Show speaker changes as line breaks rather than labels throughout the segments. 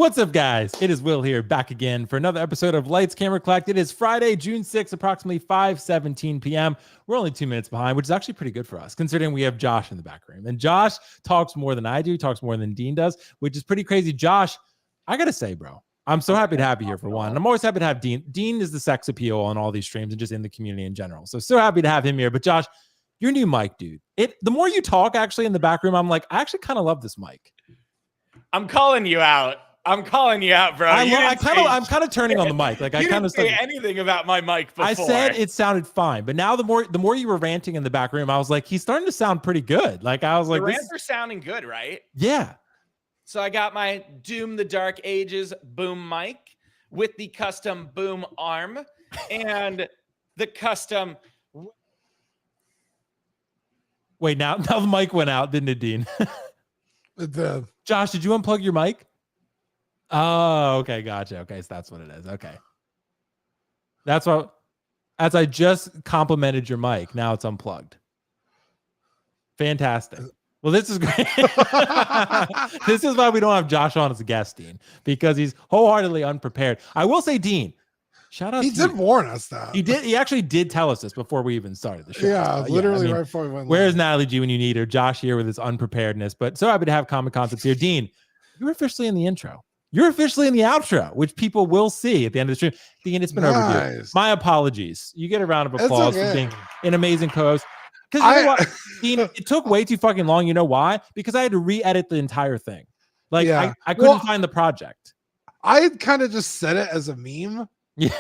What's up, guys? It is Will here, back again for another episode of Lights Camera Collect. It is Friday, June 6th, approximately 5:17 p.m. We're only 2 minutes behind, which is actually pretty good for us, considering we have Josh in the back room. And Josh talks more than I do, talks more than Dean does, which is pretty crazy. Josh, I gotta say, bro, I'm so happy to have you here for one. And I'm always happy to have Dean. Dean is the sex appeal on all these streams and just in the community in general. So happy to have him here. But Josh, your new mic, dude. The more you talk actually in the back room, I'm like, I actually kind of love this mic.
I'm calling you out. I'm calling you out, bro.
I'm kind of turning on the mic. Like I kind of
say anything about my mic before.
I said it sounded fine, but now the more you were ranting in the back room, I was like, he's starting to sound pretty good. Like I was like,
the rants are sounding good, right?
Yeah.
So I got my Doom the Dark Ages boom mic with the custom boom arm and the custom.
Wait, now the mic went out, didn't it, Dean? Josh, did you unplug your mic? Oh, okay, gotcha. Okay, so that's what it is. Okay, that's what. As I just complimented your mic, now it's unplugged. Fantastic. Well, this is great. This is why we don't have Josh on as a guest, Dean, because he's wholeheartedly unprepared. I will say, Dean, shout out.
He did warn us that.
He did. He actually did tell us this before we even started the show.
Yeah, literally right before we went.
Where's Natalie G when you need her? Josh here with his unpreparedness, but so happy to have Common Concepts here. Dean, you're officially in the intro. You're officially in the outro, which people will see at the end of the stream. Dean, it's been overdue. My apologies. You get a round of applause for being an amazing co-host. Because you know what, Dean, it took way too fucking long. You know why? Because I had to re-edit the entire thing. Like I couldn't find the project.
I had kind of just said it as a meme.
Yeah.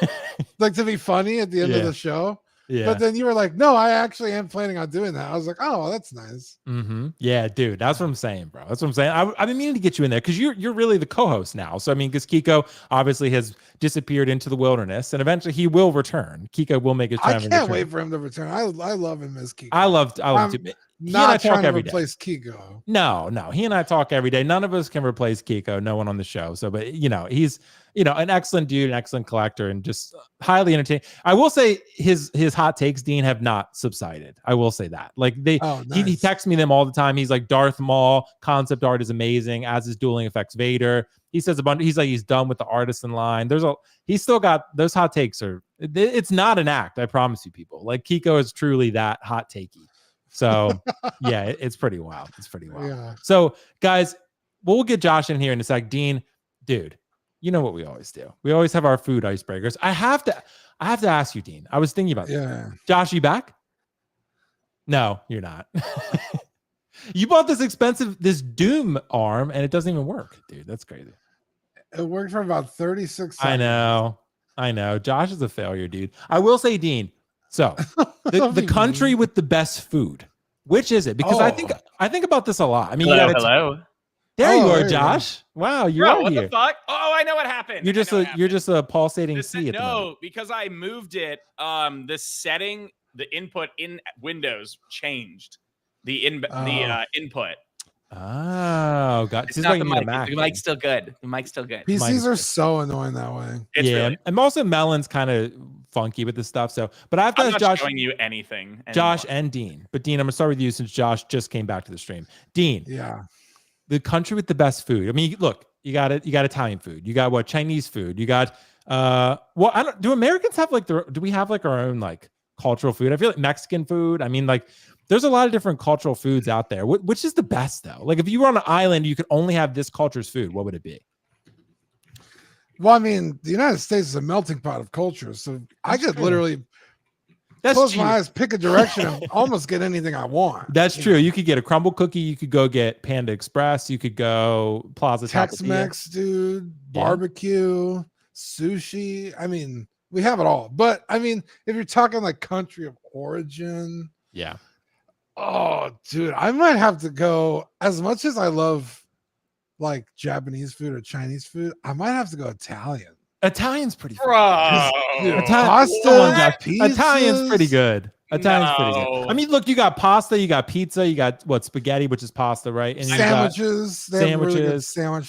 Like to be funny at the end of the show. Yeah. But then you were like, no, I actually am planning on doing that. I was like, oh, that's nice.
Mm-hmm. Yeah, dude. That's what I'm saying, bro. That's what I'm saying. I've been meaning to get you in there because you're really the co-host now. So I mean, because Kiko obviously has disappeared into the wilderness, and eventually he will return. Kiko will make his time.
I can't wait for him to return. I love him as Kiko.
I love him too.
Not trying to replace Kiko.
No. He and I talk every day. None of us can replace Kiko. No one on the show. So, but he's an excellent dude, an excellent collector, and just highly entertaining. I will say his hot takes, Dean, have not subsided. I will say that. Like he texts me them all the time. He's like, Darth Maul concept art is amazing, as is Dueling Effects Vader. He says a bunch. He's like, he's done with the Artisan line. He's still got those hot takes. It's not an act. I promise you, people. Like Kiko is truly that hot takey. So yeah, it's pretty wild. It's pretty wild. Yeah. So guys, we'll get Josh in here in a sec. Dean, dude, you know what we always do. We always have our food icebreakers. I have to ask you, Dean. I was thinking about that. Josh, you back? No, you're not. You bought this Doom arm and it doesn't even work, dude. That's crazy.
It worked for about 36 seconds.
I know. Josh is a failure, dude. I will say, Dean. So the country with the best food, which is it? Because I think about this a lot. I mean,
hello.
There you are, Josh. Wow, you are
what
here.
The fuck? Oh, I know what happened.
You're just a pulsating C.
No, because I moved it. The setting, the input in Windows changed. The input.
Oh, God.
It's not the mic. The mic's still good.
PCs are so annoying that way.
And also Melon's kind of funky with this stuff. So, but I have to ask Josh.
Showing you anything. Anymore.
Josh and Dean. But Dean, I'm gonna start with you since Josh just came back to the stream. Dean.
Yeah.
The country with the best food. I mean, look, you got Italian food. You got Chinese food. You got do Americans have do we have like our own like cultural food? I feel like Mexican food. I mean, like there's a lot of different cultural foods out there. Which is the best though? Like if you were on an island, you could only have this culture's food. What would it be?
Well, I mean, the United States is a melting pot of cultures, so I could literally close my eyes, pick a direction, and almost get anything I want.
That's true. You could get a crumble cookie. You could go get Panda Express. You could go Plaza
Tex-Mex, dude. Barbecue, sushi. I mean, we have it all. But I mean, if you're talking like country of origin,
yeah.
Oh, dude, I might have to go. As much as I love like Japanese food or Chinese food, I might have to go Italian.
Italian's pretty
good.
Italian's pretty good. Italian's pretty good. I mean, look, you got pasta, you got pizza, you got spaghetti, which is pasta, right? And
sandwiches. Sandwich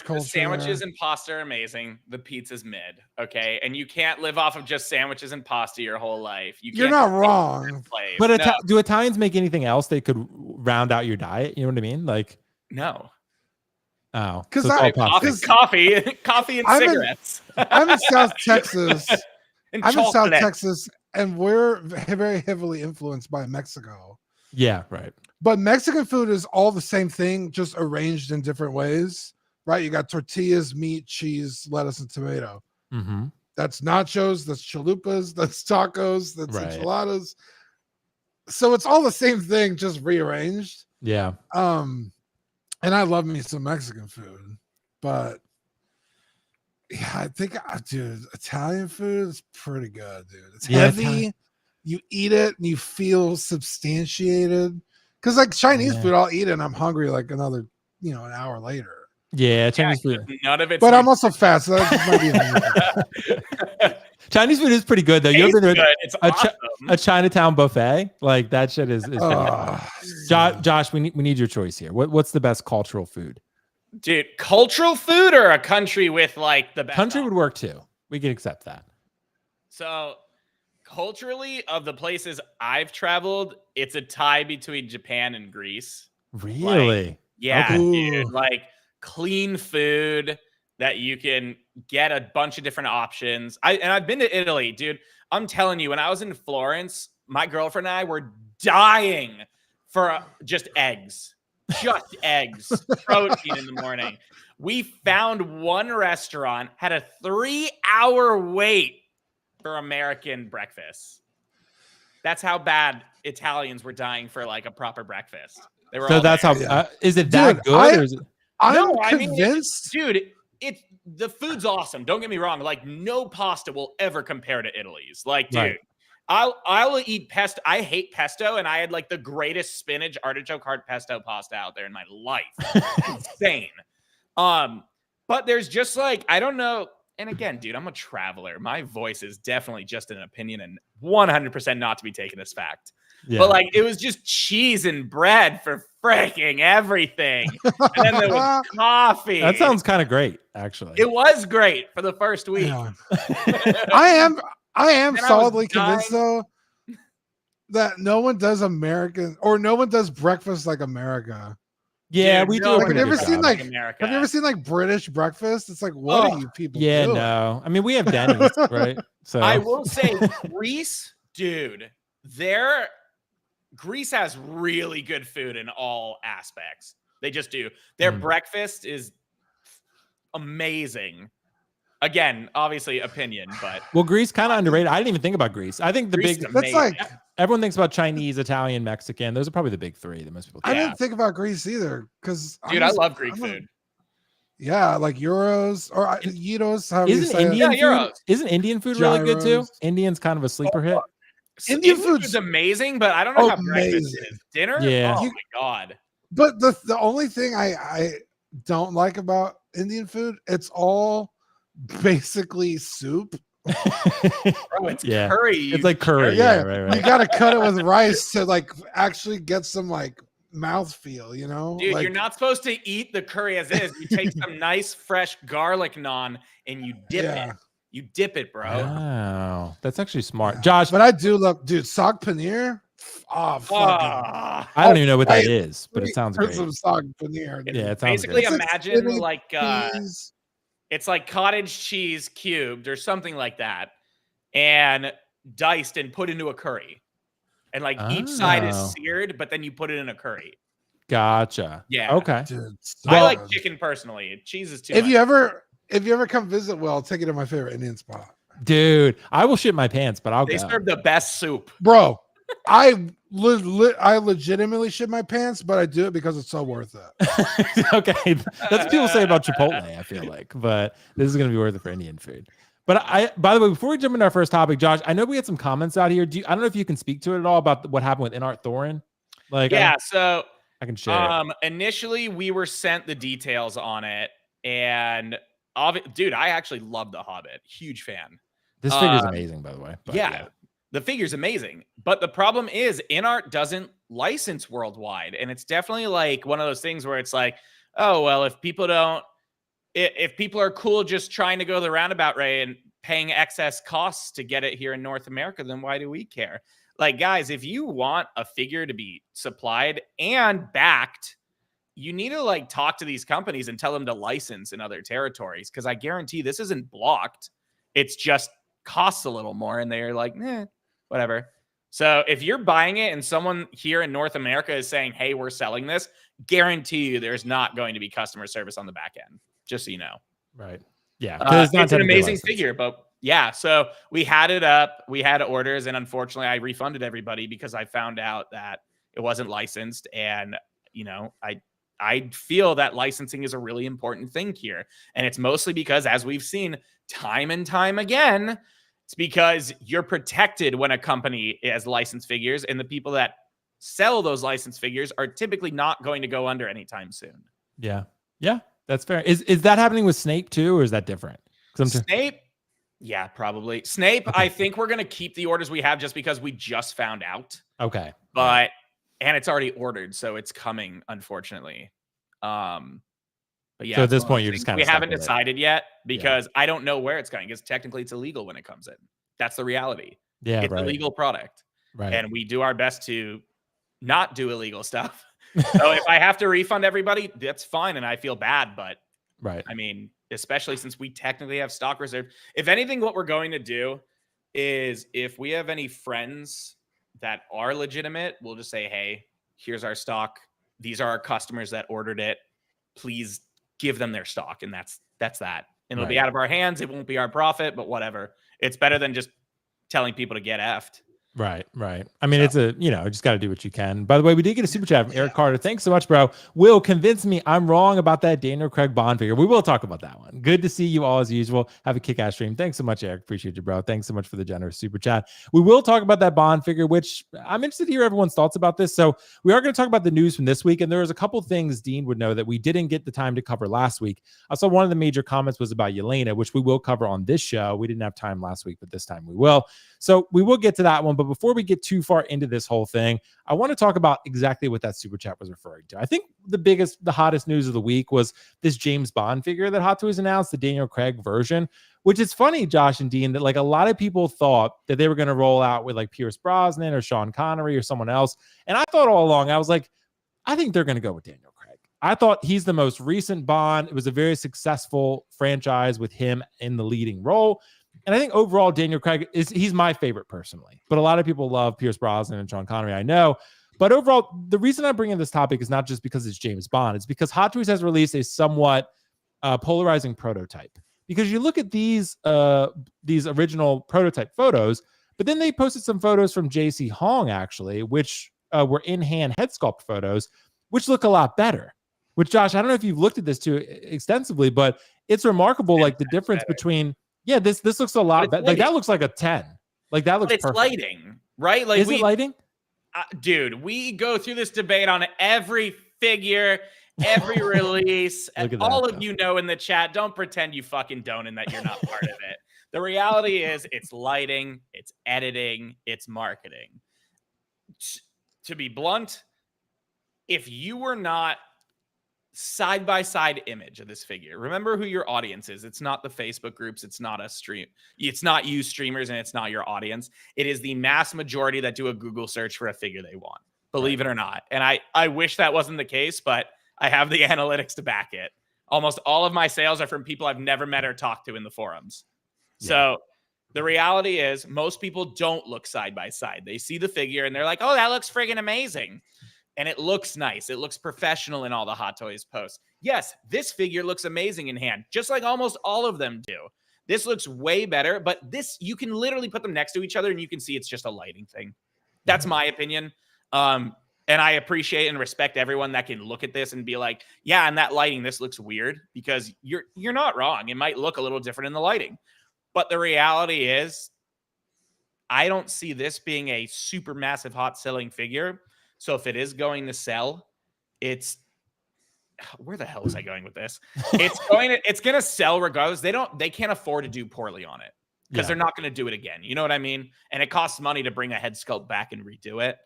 culture.
The sandwiches and pasta are amazing. The pizza's mid, okay? And you can't live off of just sandwiches and pasta your whole life.
You're not wrong.
But do Italians make anything else they could round out your diet? You know what I mean? Like,
no.
Oh,
because
so it's all pasta.
coffee and cigarettes.
I'm in South Texas.
And
I'm in South
chocolate.
Texas, and we're very heavily influenced by Mexico.
Yeah, right.
But Mexican food is all the same thing, just arranged in different ways, right? You got tortillas, meat, cheese, lettuce, and tomato.
Mm-hmm.
That's nachos, that's chalupas, that's tacos, that's
Right.
enchiladas. So it's all the same thing, just rearranged.
Yeah.
And I love me some Mexican food, but yeah, I think, dude, Italian food is pretty good, dude. It's heavy. You eat it and you feel substantiated. Because like Chinese food, I'll eat it and I'm hungry like another, an hour later.
Yeah, Chinese food.
None of it.
But I'm also fat, so that just might be
Chinese food is pretty good though. You ever been to
It's awesome.
a Chinatown buffet? Like that shit is Josh, we need your choice here. What's the best cultural food?
Dude, cultural food or a country with like the best
Country would work too. We can accept that.
So culturally, of the places I've traveled, it's a tie between Japan and Greece.
Really?
Like, yeah,
Okay.
dude. Like clean food that you can get a bunch of different options. I've been to Italy, dude. I'm telling you, when I was in Florence, my girlfriend and I were dying for just eggs. Just eggs, protein in the morning. We found one restaurant, had a 3-hour wait for American breakfast. That's how bad Italians were dying for like a proper breakfast. They were.
So that's
there.
how. Is it that good? Or is it...
I'm convinced,
dude. It's the food's awesome. Don't get me wrong. Like no pasta will ever compare to Italy's. Like, dude. Right. I'll eat pesto. I hate pesto, and I had like the greatest spinach artichoke heart pesto pasta out there in my life. Insane. But there's just like, I don't know. And again, dude, I'm a traveler. My voice is definitely just an opinion and 100% not to be taken as fact. Yeah. But like, it was just cheese and bread for freaking everything. And then there was coffee.
That sounds kind of great, actually.
It was great for the first week.
Yeah. I am solidly convinced though that no one does breakfast like America.
Yeah,
dude,
we do.
Like, have you ever seen like British breakfast? It's like, what are you people doing?
No. I mean, we have Denny's, right? So
I will say Greece, dude, Greece has really good food in all aspects. They just do. Their breakfast is amazing. Again, obviously opinion, but
Greece kind of underrated. I didn't even think about Greece. I think
that's like
everyone thinks about Chinese, Italian, Mexican. Those are probably the big three that most people think.
I didn't think about Greece either because
I love Greek food.
Yeah, like euros or gyros.
Isn't Indian food really good too? Indian's kind of a sleeper hit.
Indian food's amazing, but I don't know how breakfast is. Dinner?
Yeah.
Oh my god.
But the only thing I don't like about Indian food, it's all basically soup.
Bro, it's curry.
It's like curry.
Yeah,
right.
You gotta cut it with rice to like actually get some like mouthfeel,
Dude,
like,
you're not supposed to eat the curry as is. You take some nice fresh garlic naan and you dip it. You dip it, bro.
Wow, that's actually smart, Josh.
But I do love, dude, saag paneer.
I don't even know what that is, but it sounds great.
Some saag paneer.
Yeah, it sounds
basically
good.
imagine like it's like cottage cheese cubed or something like that, and diced and put into a curry, and like each side is seared, but then you put it in a curry.
Gotcha.
Yeah.
Okay.
Dude,
I like chicken personally. Cheese is too much.
If you ever come visit, I'll take you to my favorite Indian spot.
Dude, I will shit my pants, but I'll go.
They serve the best soup.
Bro, I legitimately shit my pants, but I do it because it's so worth it.
Okay. That's what people say about Chipotle, I feel like. But this is going to be worth it for Indian food. But by the way, before we jump into our first topic, Josh, I know we had some comments out here. I don't know if you can speak to it at all about what happened with Inart Thorin.
So
I can share it.
Initially, we were sent the details on it, and dude, I actually love The Hobbit. Huge fan.
This figure's amazing, by the way. But,
yeah, the figure's amazing. But the problem is Inart doesn't license worldwide. And it's definitely like one of those things where it's like, oh, well, if people are cool just trying to go the roundabout way and paying excess costs to get it here in North America, then why do we care? Like, guys, if you want a figure to be supplied and backed you need to like talk to these companies and tell them to license in other territories, because I guarantee this isn't blocked. It's just costs a little more, and they're like, whatever. So if you're buying it and someone here in North America is saying, hey, we're selling this, guarantee you there's not going to be customer service on the back end, just so you know.
Right. Yeah.
It's an amazing figure, but yeah. So we had it up, we had orders, and unfortunately I refunded everybody because I found out that it wasn't licensed. And, you know, I feel that licensing is a really important thing here. And it's mostly because, as we've seen time and time again, it's because you're protected when a company has licensed figures, and the people that sell those licensed figures are typically not going to go under anytime soon.
Yeah. Yeah, that's fair. Is that happening with Snape too, or is that different?
Snape? Yeah, probably. Snape, okay. I think we're going to keep the orders we have just because we just found out.
Okay.
But and it's already ordered, so it's coming, unfortunately. But yeah,
so at this point, you're just kind of,
we haven't decided yet, because I don't know where it's going, because technically it's illegal when it comes in. That's the reality.
Yeah,
it's a legal product.
Right.
And we do our best to not do illegal stuff. So if I have to refund everybody, that's fine, and I feel bad, but I mean, especially since we technically have stock reserve. If anything, what we're going to do is, if we have any friends that are legitimate, we'll just say, hey, here's our stock. These are our customers that ordered it. Please give them their stock. And that's that. And it'll be out of our hands. It won't be our profit, but whatever. It's better than just telling people to get effed.
Right. I mean, it's just got to do what you can. By the way, we did get a super chat from Eric Carter. Thanks so much, bro. Will, convince me I'm wrong about that Daniel Craig Bond figure. We will talk about that one. Good to see you all as usual. Have a kick-ass stream. Thanks so much, Eric. Appreciate you, bro. Thanks so much for the generous super chat. We will talk about that Bond figure, which I'm interested to hear everyone's thoughts about this. So we are going to talk about the news from this week. And there was a couple things Dean would know that we didn't get the time to cover last week. I saw one of the major comments was about Yelena, which we will cover on this show. We didn't have time last week, but this time we will. So we will get to that one. But before we get too far into this whole thing, I want to talk about exactly what that super chat was referring to. I think the hottest news of the week was this James Bond figure that Hot Toys announced, the Daniel Craig version, which is funny, Josh and Dean, that like a lot of people thought that they were going to roll out with like Pierce Brosnan or Sean Connery or someone else. And I thought all along, I was like, I think they're going to go with Daniel Craig. I thought he's the most recent Bond. It was a very successful franchise with him in the leading role. And I think overall, Daniel Craig he's my favorite personally, but a lot of people love Pierce Brosnan and Sean Connery, I know. But overall, the reason I'm bringing this topic is not just because it's James Bond. It's because Hot Toys has released a somewhat polarizing prototype. Because you look at these original prototype photos, but then they posted some photos from JC Hong, actually, which were in-hand head sculpt photos, which look a lot better. Which, Josh, I don't know if you've looked at this too extensively, but it's remarkable, like the difference between... Yeah, this looks a lot better. Like that looks like a 10. Like that looks perfect.
Lighting, right? Like
is it lighting?
Dude, we go through this debate on every figure, every release. And all of you know in the chat, don't pretend you fucking don't and that you're not part of it. The reality is it's lighting, it's editing, it's marketing. To be blunt, if you were not side-by-side image of this figure, remember who your audience is. It's not the Facebook groups, it's not a stream, it's not you streamers, and it's not your audience. It is the mass majority that do a Google search for a figure they want, believe it or not. And I wish that wasn't the case, but I have the analytics to back it. Almost all of my sales are from people I've never met or talked to in the forums. So the reality is most people don't look side by side. They see the figure and they're like, oh, that looks friggin' amazing. And it looks nice. It looks professional in all the Hot Toys posts. Yes, this figure looks amazing in hand, just like almost all of them do. This looks way better, but this, you can literally put them next to each other and you can see it's just a lighting thing. That's my opinion. And I appreciate and respect everyone that can look at this and be like, yeah, and that lighting, this looks weird, because you're not wrong. It might look a little different in the lighting. But the reality is, I don't see this being a super massive hot selling figure. So if it is going to sell, it's where the hell was I going with this? It's going to sell regardless. They can't afford to do poorly on it because they're not going to do it again. You know what I mean? And it costs money to bring a head sculpt back and redo it.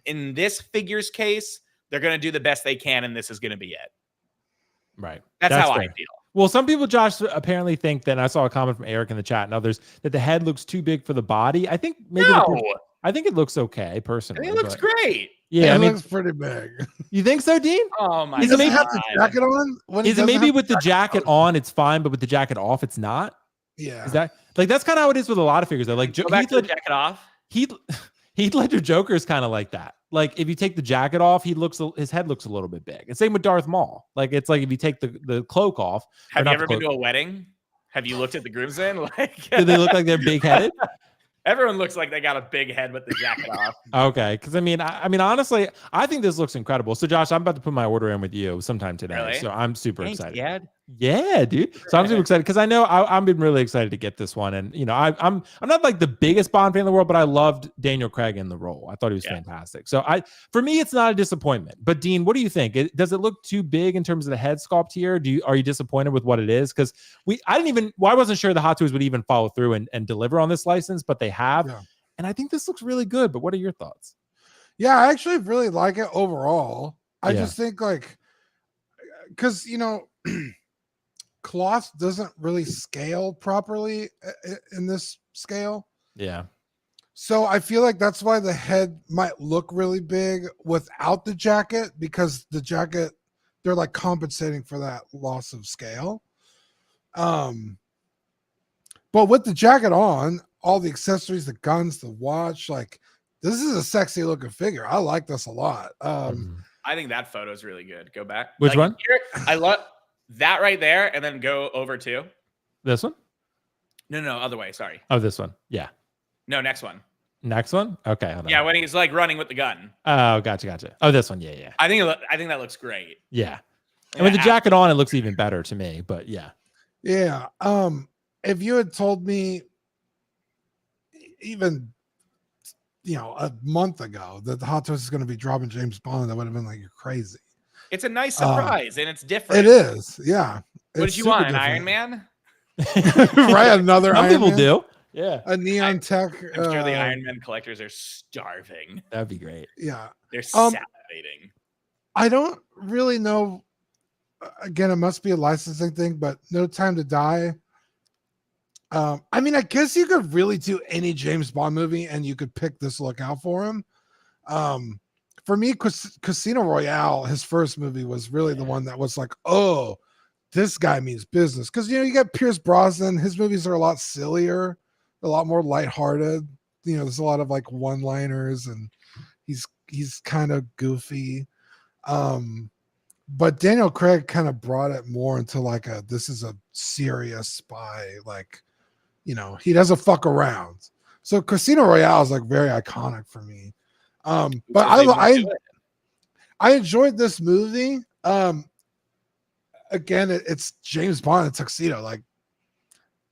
In this figure's case, they're going to do the best they can, and this is going to be it.
Right.
That's how fair. I feel.
Well, some people, Josh, apparently think that, and I saw a comment from Eric in the chat and others, that the head looks too big for the body. I think maybe I think it looks okay, personally.
It looks great.
Yeah,
it
I mean,
looks pretty big.
you think so, Dean?
Oh my
Is
Does
it
he
maybe-
have the jacket on? When he
Is it
doesn't
maybe
have
with the jacket
on?
on, it's fine, but with the jacket off, it's not?
Yeah.
Is that like that's kind of how it is with a lot of figures though? Like
Go back to the jacket off.
Heath Ledger Joker is kind of like that. Like if you take the jacket off, his head looks a little bit big. And same with Darth Maul. Like it's like if you take the cloak off.
Have you ever been to a wedding? Have you looked at the groomsmen? Like,
do they look like they're big headed?
Everyone looks like they got a big head with the jacket off.
Okay, because I mean, honestly, I think this looks incredible. So, Josh, I'm about to put my order in with you sometime today.
Really?
So I'm super
Thanks,
excited.
Dad.
Yeah, dude. So I'm super excited because I know I've been really excited to get this one, and you know, I'm not like the biggest Bond fan in the world, but I loved Daniel Craig in the role. I thought he was fantastic. So for me, it's not a disappointment. But Dean, what do you think? Does it look too big in terms of the head sculpt here? Are you disappointed with what it is? Because I wasn't sure the Hot Toys would even follow through and deliver on this license, but they have.
Yeah.
And I think this looks really good. But what are your thoughts?
Yeah, I actually really like it overall. I
Yeah.
just think like, because you know, cloth doesn't really scale properly in this scale.
Yeah.
So I feel like that's why the head might look really big without the jacket, because the jacket, they're like compensating for that loss of scale. But with the jacket on, all the accessories, the guns, the watch, like this is a sexy looking figure. I like this a lot.
I think that photo is really good. Go back.
Which one?
Here, I love that right there, and then go over to
This one?
no, other way. Sorry.
Oh, this one. Yeah.
No, next one.
Next one? Okay. Hold on.
Yeah, when he's like running with the gun.
Oh, gotcha. Oh, this one. Yeah.
I think that looks great.
Yeah. And with the jacket on, it looks even better to me. But yeah.
Yeah. If you had told me even a month ago that the Hot Toys is going to be dropping James Bond, that would have been like, you're crazy.
It's a nice surprise, and it's different.
It is. Yeah.
What did you want? An Iron Man?
Right. Another
Some
Iron
people
Man?
do. Yeah.
A neon tech.
I'm sure the Iron Man collectors are starving.
That'd be great.
Yeah.
They're salivating.
I don't really know. Again, it must be a licensing thing, but No Time to Die. I mean, I guess you could really do any James Bond movie and you could pick this look out for him. For me, Casino Royale, his first movie, was really the one that was like, oh, this guy means business. Because, you got Pierce Brosnan. His movies are a lot sillier, a lot more lighthearted. There's a lot of like one-liners, and he's kind of goofy. But Daniel Craig kind of brought it more into like this is a serious spy, like, he doesn't fuck around. So Casino Royale is like very iconic for me. But I enjoyed this movie. Again, it's James Bond in tuxedo, like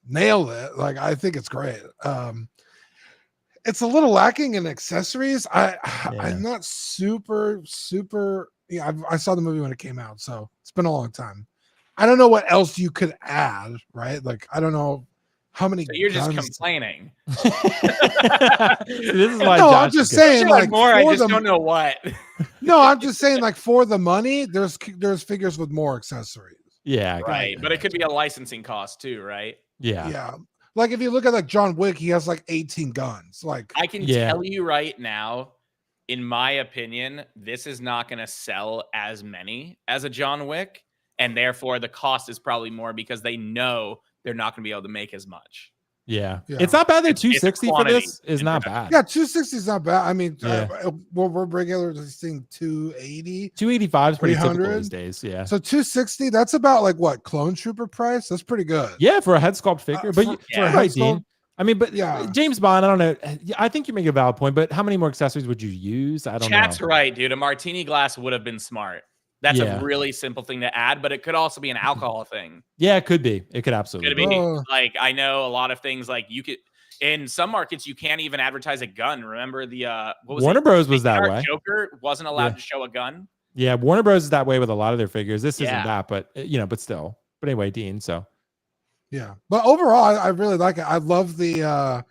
nailed it. Like, I think it's great. It's a little lacking in accessories. I'm not super. I saw the movie when it came out, so it's been a long time. I don't know what else you could add, right? Like, I don't know how many.
So you're just
guns.
complaining.
This is why.
No,
Josh
I'm just
is good.
saying, like,
more. I
for
just don't know what.
No, I'm just saying, like, for the money, there's figures with more accessories.
Yeah.
Right, but it could be a licensing cost too, right?
Yeah.
Yeah. Like, if you look at like John Wick, he has like 18 guns. Like,
I can tell you right now, in my opinion, this is not going to sell as many as a John Wick, and therefore the cost is probably more because they know they're not going to be able to make as much.
Yeah. It's not bad that 260 for this is not bad.
yeah, 260 is not bad. I mean, we're regularly seeing 280.
285 is pretty typical
300
these days. Yeah.
So 260, that's about like what, Clone Trooper price? That's pretty good.
Yeah, for a head sculpt figure. But
for a
right,
head
Dean.
sculpt,
I mean, but
yeah.
James Bond, I don't know. I think you make a valid point, but how many more accessories would you use? I don't know.
Chat's right, dude. A martini glass would have been smart. That's a really simple thing to add, but it could also be an alcohol thing.
Yeah, it could be. It could absolutely
Could
be.
be. Like, I know a lot of things, like you could, in some markets, you can't even advertise a gun. Remember the what was
Warner Bros was that way.
Joker wasn't allowed to show a gun.
Yeah, Warner Bros is that way with a lot of their figures. This isn't that, but but still. But anyway, Dean. So
yeah, but overall, I really like it. I love the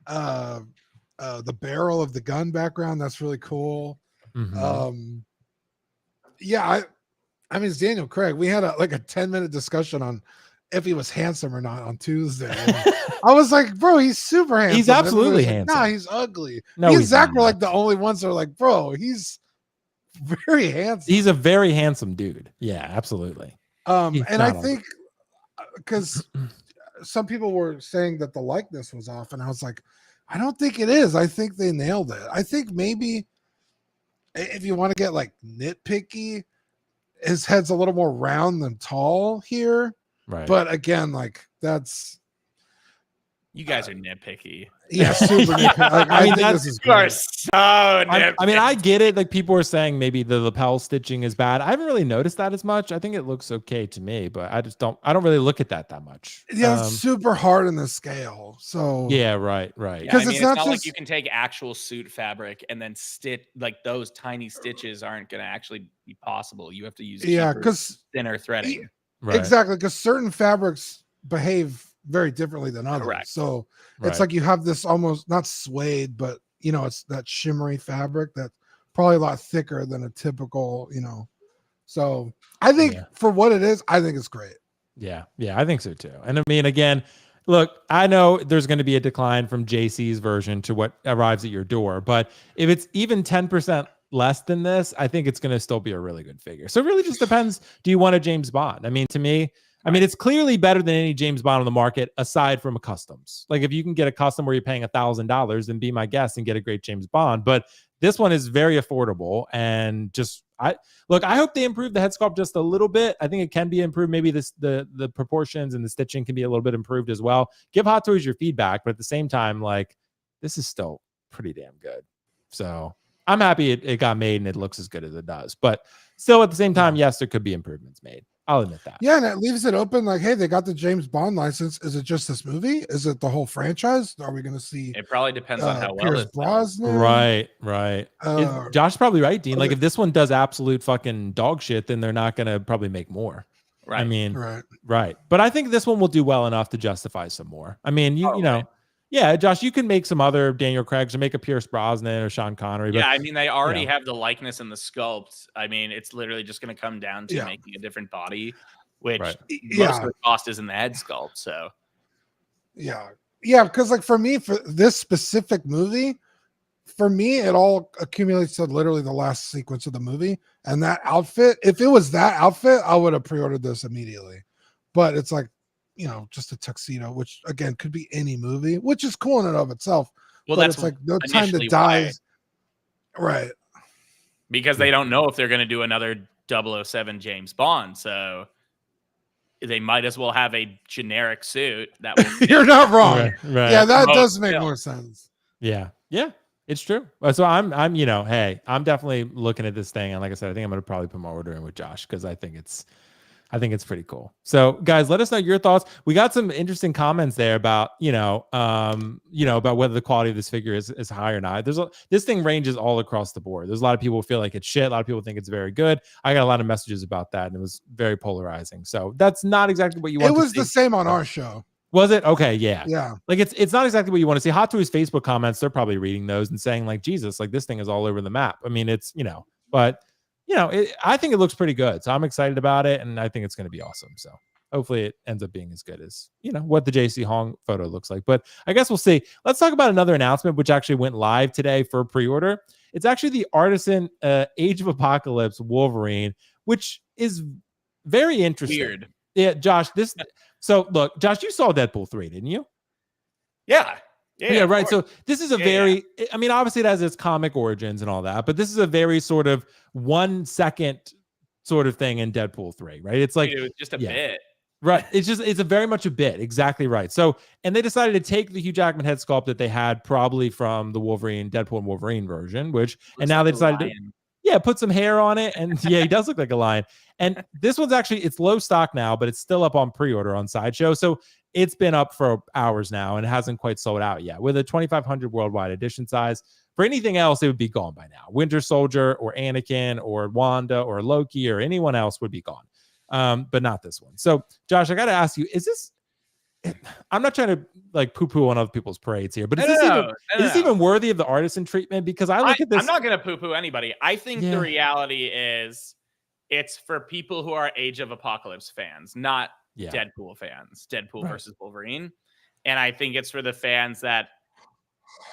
barrel of the gun background. That's really cool.
mm-hmm.
Yeah, I mean, it's Daniel Craig. We had a 10-minute discussion on if he was handsome or not on Tuesday. I was like, bro, he's super handsome.
He's absolutely handsome.
Nah, he's ugly.
No,
Me and
he's
Zach
not.
were like the only ones that are like, bro, he's very handsome.
He's a very handsome dude. Yeah, absolutely. He's
And I
not ugly.
think because some people were saying that the likeness was off, and I was like, I don't think it is. I think they nailed it. I think maybe if you want to get like nitpicky, his head's a little more round than tall here.
Right.
But again, like that's
You guys are nitpicky.
yeah, super nitpicky. Like, I think this is
You are
great.
so nitpicky.
I mean, I get it. Like people are saying maybe the lapel stitching is bad. I haven't really noticed that as much. I think it looks okay to me, but I don't really look at that much.
Yeah, it's super hard in the scale. So
yeah, right.
Yeah, I
Because
mean,
it's
it's
not
not like
just-
you can take actual suit fabric and then stitch like those tiny stitches aren't going to actually be possible. You have to use
yeah,
cheaper,
because
thinner threading.
Right.
exactly, because certain fabrics behave very differently than others.
Correct.
So
Right.
it's like you have this almost not suede, but you know, it's that shimmery fabric that's probably a lot thicker than a typical, you know. So I think
Yeah.
for what it is, I think it's great.
Yeah, I think so too. And I mean, again, look, I know there's going to be a decline from JC's version to what arrives at your door, but if it's even 10% less than this, I think it's going to still be a really good figure. So it really just depends. Do you want a James Bond? I mean, to me, it's clearly better than any James Bond on the market aside from a customs. Like if you can get a custom where you're paying $1,000, then be my guest and get a great James Bond. But this one is very affordable and just I hope they improve the head sculpt just a little bit. I think it can be improved. Maybe the proportions and the stitching can be a little bit improved as well. Give Hot Toys your feedback, but at the same time, like this is still pretty damn good. So I'm happy it got made and it looks as good as it does. But still, at the same time, yes, there could be improvements made. I'll admit that.
Yeah, and it leaves it open. Like, hey, they got the James Bond license. Is it just this movie? Is it the whole franchise? Are we going to see?
It probably depends on how well
Pierce
it's
Brosnan?
Right. Josh's probably right, Dean. Like if this one does absolute fucking dog shit, then they're not going to probably make more.
Right.
I mean,
right.
But I think this one will do well enough to justify some more. I mean, you know, yeah, Josh, you can make some other Daniel Craig's or make a Pierce Brosnan or Sean Connery. But,
yeah, I mean, they already have the likeness and the sculpt. I mean, it's literally just going to come down to making a different body, which most of the cost is in the head sculpt. So,
yeah, because like for me, for this specific movie, for me, it all accumulates to literally the last sequence of the movie. And that outfit, if it was that outfit, I would have pre-ordered this immediately. But it's like, you know, just a tuxedo, which again could be any movie, which is cool in and of itself.
Well,
but
that's
it's like No Time to Die, right?
Because they don't know if they're going to do another 007 James Bond, so they might as well have a generic suit. That will
You're not wrong.
Right.
Yeah, that does make more sense.
Yeah, it's true. So I'm, you know, hey, I'm definitely looking at this thing, and like I said, I think I'm gonna probably put my order in with Josh because I think it's pretty cool. So guys, let us know your thoughts. We got some interesting comments there about, about whether the quality of this figure is high or not. This thing ranges all across the board. There's a lot of people who feel like it's shit. A lot of people think it's very good. I got a lot of messages about that, and it was very polarizing. So that's not exactly what you want.
It was the same on our show.
Was it? Okay, yeah.
Yeah.
Like it's not exactly what you want to see. Hot Toys Facebook comments, they're probably reading those and saying like, Jesus, like this thing is all over the map. I mean, it's, but I think it looks pretty good. So I'm excited about it, and I think it's going to be awesome. So hopefully it ends up being as good as, what the JC Hong photo looks like. But I guess we'll see. Let's talk about another announcement, which actually went live today for pre-order. It's actually the Artisan Age of Apocalypse Wolverine, which is very interesting.
Weird.
Yeah, Josh, so look, Josh, you saw Deadpool 3, didn't you?
Yeah,
right. So this is a very, I mean, obviously it has its comic origins and all that, but this is a very sort of 1 second sort of thing in Deadpool 3, right? It's like,
it was just a bit.
Right. It's a very much a bit. Exactly right. So, and they decided to take the Hugh Jackman head sculpt that they had probably from the Deadpool and Wolverine version, and now they decided to put some hair on it. And he does look like a lion. And this one's actually, it's low stock now, but it's still up on pre-order on Sideshow. So it's been up for hours now and it hasn't quite sold out yet. With a 2,500 worldwide edition size, for anything else, it would be gone by now. Winter Soldier or Anakin or Wanda or Loki or anyone else would be gone. But not this one. So Josh, I got to ask you, is this, I'm not trying to like poo-poo on other people's parades here, but is this even worthy of the Artisan treatment? Because I look at this.
I'm not going to poo-poo anybody. I think the reality is it's for people who are Age of Apocalypse fans, not Deadpool fans. Deadpool versus Wolverine. And I think it's for the fans that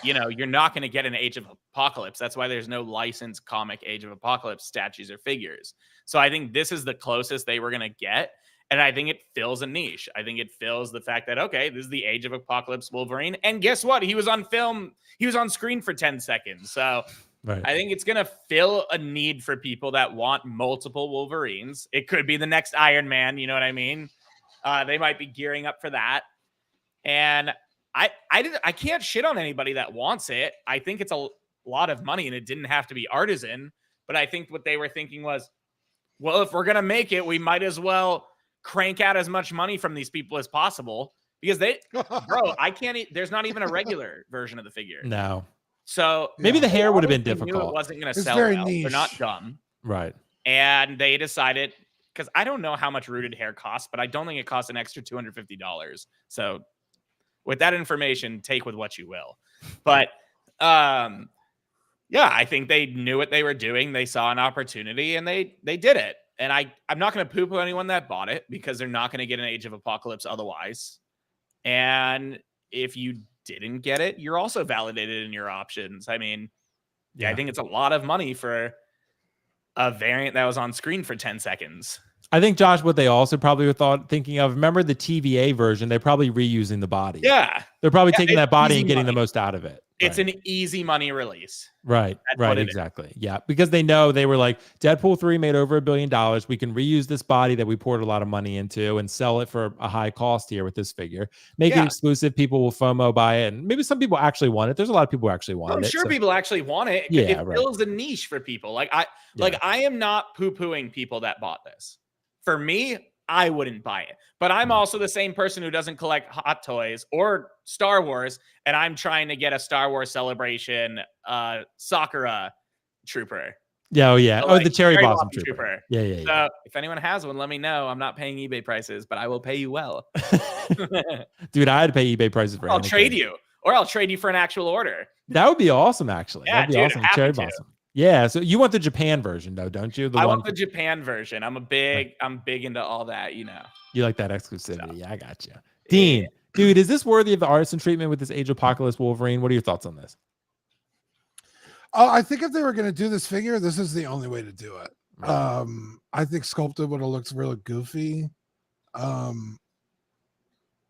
you're not going to get an Age of Apocalypse. That's why there's no licensed comic Age of Apocalypse statues or figures. So I think this is the closest they were going to get. And I think it fills a niche. I think it fills the fact that, okay, this is the Age of Apocalypse Wolverine. And guess what? He was on film. He was on screen for 10 seconds. So
right.
I think it's going to fill a need for people that want multiple Wolverines. It could be the next Iron Man. You know what I mean? They might be gearing up for that. And I can't shit on anybody that wants it. I think it's a lot of money and it didn't have to be Artisan. But I think what they were thinking was, well, if we're going to make it, we might as well crank out as much money from these people as possible because there's not even a regular version of the figure.
No.
So
maybe the hair would have been
It
difficult.
wasn't going to sell well. They're not dumb.
Right.
And they decided, because I don't know how much rooted hair costs, but I don't think it costs an extra $250. So with that information, take with what you will. But yeah, I think they knew what they were doing. They saw an opportunity and they did it. And I'm not going to poo-poo anyone that bought it because they're not going to get an Age of Apocalypse otherwise. And if you didn't get it, you're also validated in your options. I mean, yeah, I think it's a lot of money for a variant that was on screen for 10 seconds.
I think, Josh, what they also probably were thinking of, remember the TVA version, they're probably reusing the body.
Yeah.
They're probably taking that body and getting the most out of it.
It's an easy money release.
Right. Exactly. Yeah. Because they know they were like, Deadpool 3 made over $1 billion. We can reuse this body that we poured a lot of money into and sell it for a high cost here with this figure. Make it exclusive. People will FOMO buy it. And maybe some people actually want it. There's a lot of people who actually want it.
I'm sure people actually want it.
Yeah,
it fills a niche for people. I am not poo-pooing people that bought this. For me, I wouldn't buy it. But I'm also the same person who doesn't collect Hot Toys or Star Wars, and I'm trying to get a Star Wars Celebration Sakura Trooper.
Yeah,
So
the Cherry Blossom Trooper. Yeah.
So if anyone has one, let me know. I'm not paying eBay prices, but I will pay you well.
Dude, I had to pay eBay prices for
I'll trade you. Or I'll trade you for an actual order.
That would be awesome, actually.
Yeah,
that'd be awesome. Cherry Blossom. Yeah, so you want the Japan version though, don't you?
I want the Japan version. I'm big into all that, You
like that exclusivity. So, yeah, I got you. Dean, dude, is this worthy of the Artisan treatment with this Age of Apocalypse Wolverine? What are your thoughts on this?
I think if they were going to do this figure, this is the only way to do it. Right. I think sculpted would have looked really goofy.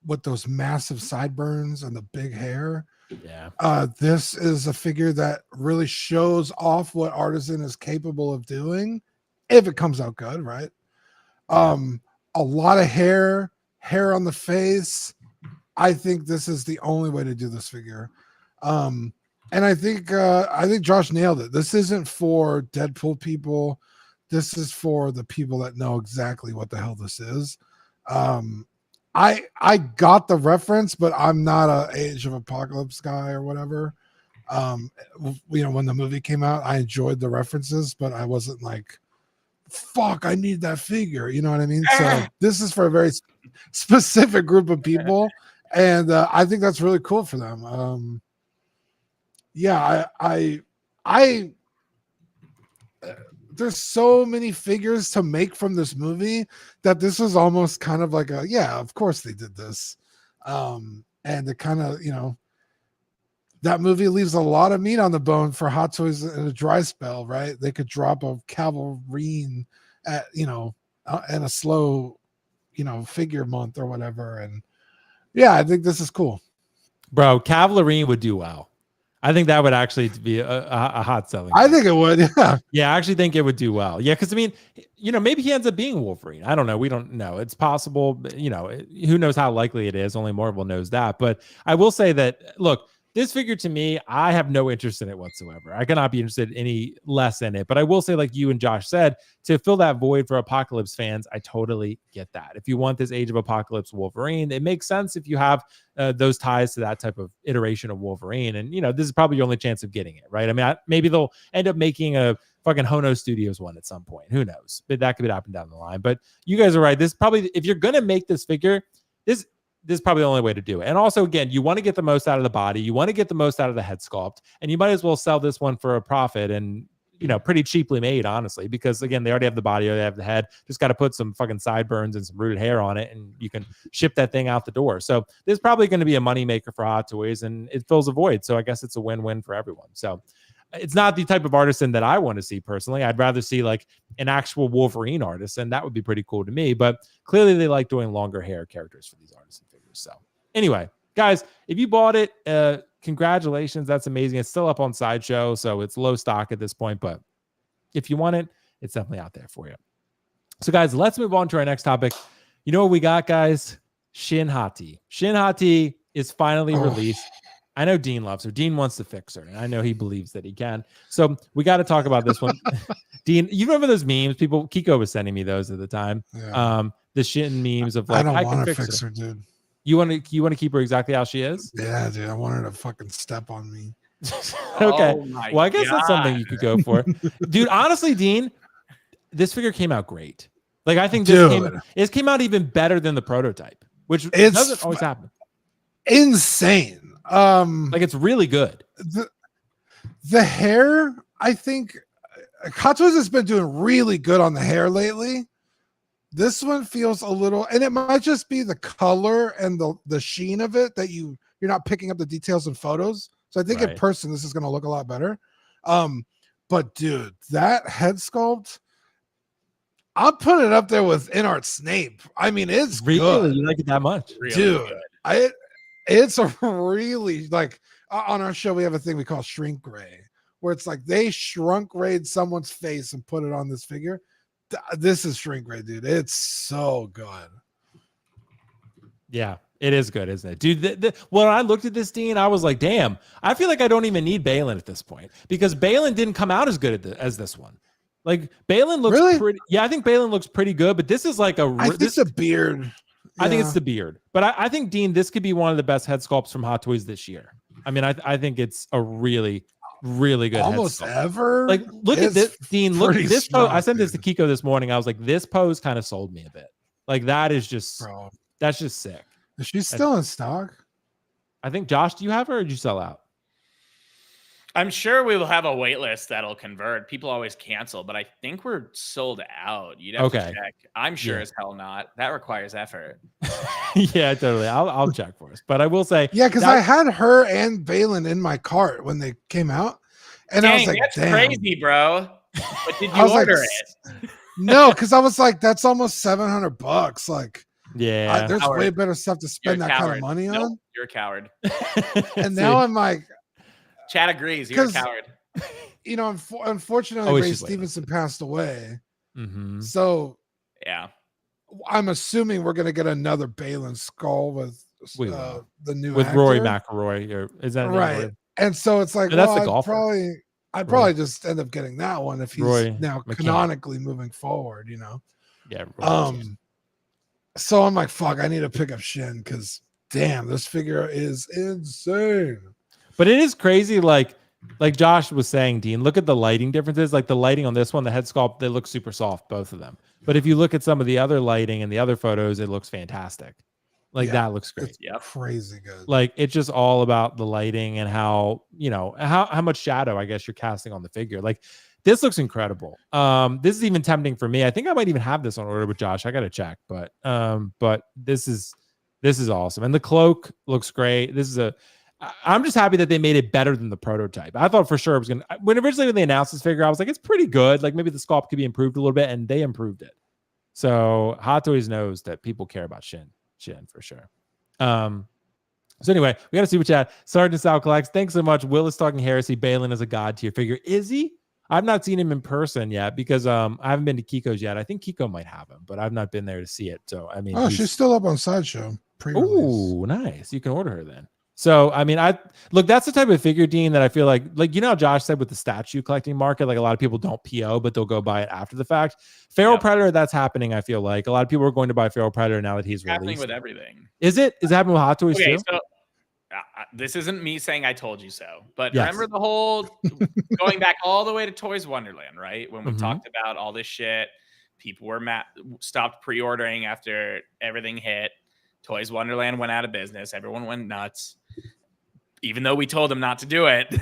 With those massive sideburns and the big hair.
Yeah.
This is a figure that really shows off what Artisan is capable of doing if it comes out good, right? A lot of hair on the face. I think this is the only way to do this figure. And I think Josh nailed it. This isn't for Deadpool people. This is for the people that know exactly what the hell this is. I got the reference, but I'm not a Age of Apocalypse guy or whatever. When the movie came out, I enjoyed the references, but I wasn't like, fuck, I need that figure. You know what I mean? So this is for a very specific group of people. And I think that's really cool for them. I there's so many figures to make from this movie that this was almost kind of like of course they did this. And it kind of, that movie leaves a lot of meat on the bone for Hot Toys in a dry spell, right? They could drop a Wolverine at, in a slow, figure month or whatever. And yeah, I think this is cool.
Bro, Wolverine would do well. I think that would actually be a hot selling.
I think it would. Yeah.
Yeah, I actually think it would do well. Yeah, because I mean, maybe he ends up being Wolverine. I don't know. We don't know. It's possible. Who knows how likely it is? Only Marvel knows that. But I will say that, look, this figure to me, I have no interest in it whatsoever. I cannot be interested any less in it. But I will say, like you and Josh said, to fill that void for Apocalypse fans, I totally get that. If you want this Age of Apocalypse Wolverine, it makes sense if you have those ties to that type of iteration of Wolverine. And, this is probably your only chance of getting it, right? I mean, maybe they'll end up making a fucking Hono Studios one at some point. Who knows? But that could be up and down the line. But you guys are right. This probably, if you're going to make this figure, this is probably the only way to do it. And also, again, you want to get the most out of the body. You want to get the most out of the head sculpt. And you might as well sell this one for a profit and, pretty cheaply made, honestly, because again, they already have the body, they have the head, just got to put some fucking sideburns and some rooted hair on it, and you can ship that thing out the door. So this is probably going to be a moneymaker for Hot Toys, and it fills a void. So I guess it's a win-win for everyone. So it's not the type of artisan that I want to see personally. I'd rather see like an actual Wolverine artist, and that would be pretty cool to me. But clearly they like doing longer hair characters for these artisan figures. So anyway, guys, if you bought it, congratulations. That's amazing. It's still up on Sideshow, so it's low stock at this point. But if you want it, it's definitely out there for you. So guys, let's move on to our next topic. You know what we got, guys? Shin Hati. Shin Hati is finally released. I know Dean loves her. Dean wants to fix her, and I know he believes that he can. So we got to talk about this one. Dean, you remember those memes? Kiko was sending me those at the time.
Yeah.
The Shin memes of like,
I don't want to fix her, dude.
You want to keep her exactly how she is?
Yeah, dude. I want her to fucking step on me.
Okay.
Oh my
well, I guess that's something
God.
you could go for. Dude, honestly, Dean, this figure came out great. Like, I think this came out even better than the prototype, which doesn't always happen.
Insane.
Like, it's really good.
The hair, I think Hot Toys has been doing really good on the hair lately. This one feels a little, and it might just be the color and the sheen of it that you're not picking up the details in photos. So I think in person this is going to look a lot better. But dude, that head sculpt, I'll put it up there with InArt Snape. I mean, it's
really
good.
You like it that much,
Really
dude?
good.
It's a really, like, on our show we have a thing we call shrink ray, where it's like they shrunk rayed someone's face and put it on this figure. This is shrink ray, dude. It's so good.
Yeah, it is good, isn't it, dude? When I looked at this, Dean, I was like, damn, I feel like I don't even need Balin at this point, because Balin didn't come out as good as this one. Like, Balin looks pretty. Yeah, I think Balin looks pretty good, but this is like
I think it's a beard.
I think it's the beard, but I think, Dean, this could be one of the best head sculpts from Hot Toys this year. I mean, I think it's a really, really good
almost
head sculpt.
Ever.
Like, look at this, Dean. Look at this pose. I sent this to
dude.
Kiko this morning. I was like, this pose kind of sold me a bit. Like, that is just,
Bro,
that's just sick.
is she still in stock?
I think, Josh, do you have her, or did you sell out?
I'm sure we will have a wait list that'll convert. People always cancel, but I think we're sold out. You'd have to check. I'm sure as hell not. That requires effort.
Yeah, totally. I'll check for us. But I will say,
yeah, because I had her and Balin in my cart when they came out, and I was like,
that's
damn.
crazy, bro. But did you order it?
No, because I was like, that's almost $700. Like,
yeah,
there's way better stuff to spend that kind of money on.
You're a coward.
And now I'm like,
Chad agrees. You're a coward.
You know, unfortunately, Ray Stevenson passed away.
Mm-hmm.
So,
yeah,
I'm assuming we're going to get another Balin skull with the new
with
actor.
Rory McIlroy. Or is that
right? And so it's like,
that's the golfer.
I'd probably just end up getting that one if he's now canonically moving forward. You know?
Yeah.
So I'm like, fuck, I need to pick up Shin because damn, this figure is insane.
But it is crazy, like Josh was saying, Dean, look at the lighting differences. Like the lighting on this one, the head sculpt, they look super soft, both of them. But if you look at some of the other lighting and the other photos, it looks fantastic. Like that looks great.
Yeah, crazy good.
Like it's just all about the lighting and how, you know, how much shadow, I guess, you're casting on the figure. Like this looks incredible. This is even tempting for me. I think I might even have this on order with Josh. I got to check, but this is awesome. And the cloak looks great. I'm just happy that they made it better than the prototype. I thought for sure it was going to, when they announced this figure, I was like, it's pretty good. Like maybe the sculpt could be improved a little bit, and they improved it. So Hot Toys knows that people care about Shin for sure. So anyway, we got to see what chat. Sergeant Sal collects. Thanks so much. Will is talking heresy. Balin is a god tier figure. Is he? I've not seen him in person yet because I haven't been to Kiko's yet. I think Kiko might have him, but I've not been there to see it. So I mean,
she's still up on Sideshow.
Oh, nice. You can order her then. So, I mean, that's the type of figure, Dean, that I feel like, you know, how Josh said with the statue collecting market, like a lot of people don't PO, but they'll go buy it after the fact. Feral Predator, that's happening. I feel like a lot of people are going to buy Feral Predator now that he's released.
Happening with everything.
Is it happening with Hot Toys too?
So, this isn't me saying I told you so, but remember the whole going back all the way to Toys Wonderland, right? When we talked about all this shit, people were stopped pre-ordering after everything hit. Toys Wonderland went out of business. Everyone went nuts, even though we told them not to do it.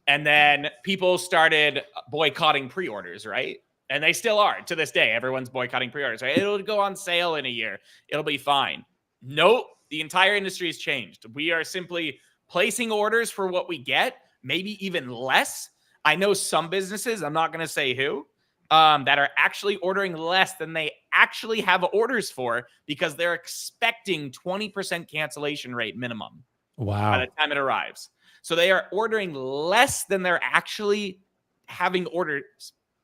And then people started boycotting pre-orders, right? And they still are to this day. Everyone's boycotting pre-orders, right? It'll go on sale in a year. It'll be fine. Nope. The entire industry has changed. We are simply placing orders for what we get, maybe even less. I know some businesses, I'm not going to say who, that are actually ordering less than they actually have orders for because they're expecting 20% cancellation rate minimum by the time it arrives. So they are ordering less than they're actually having orders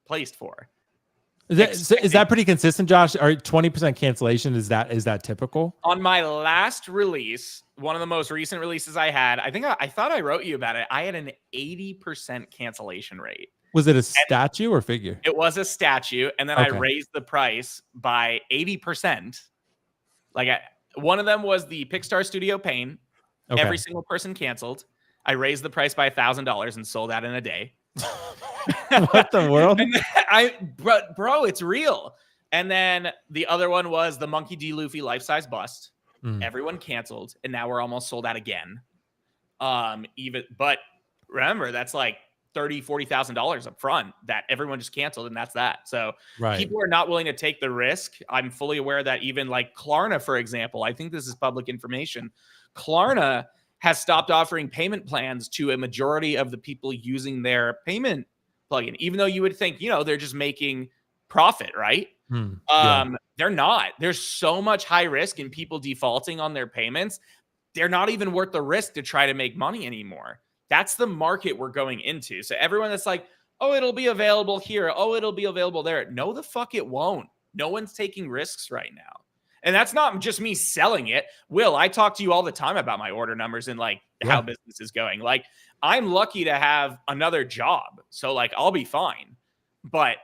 placed for.
Is that pretty consistent, Josh? Or 20% cancellation, is that typical?
On my last release, one of the most recent releases I had, I thought I wrote you about it. I had an 80% cancellation rate.
Was it a statue or figure?
It was a statue, and then I raised the price by 80%. One of them was the Pixar Studio Pain. Okay. Every single person canceled. I raised the price by $1,000 and sold out in a day.
What the world?
Bro, it's real. And then the other one was the Monkey D. Luffy life-size bust. Everyone canceled, and now we're almost sold out again. But remember, that's like $30,000-$40,000 up front that everyone just canceled, and that's that. So people are not willing to take the risk. I'm fully aware that even like Klarna, for example, I think this is public information. Klarna has stopped offering payment plans to a majority of the people using their payment plugin, even though you would think, they're just making profit, right? They're not. There's so much high risk in people defaulting on their payments. They're not even worth the risk to try to make money anymore. That's the market we're going into. So everyone that's like, oh, it'll be available here. Oh, it'll be available there. No, the fuck it won't. No one's taking risks right now. And that's not just me selling it. Will, I talk to you all the time about my order numbers and how business is going. Like, I'm lucky to have another job. So I'll be fine. But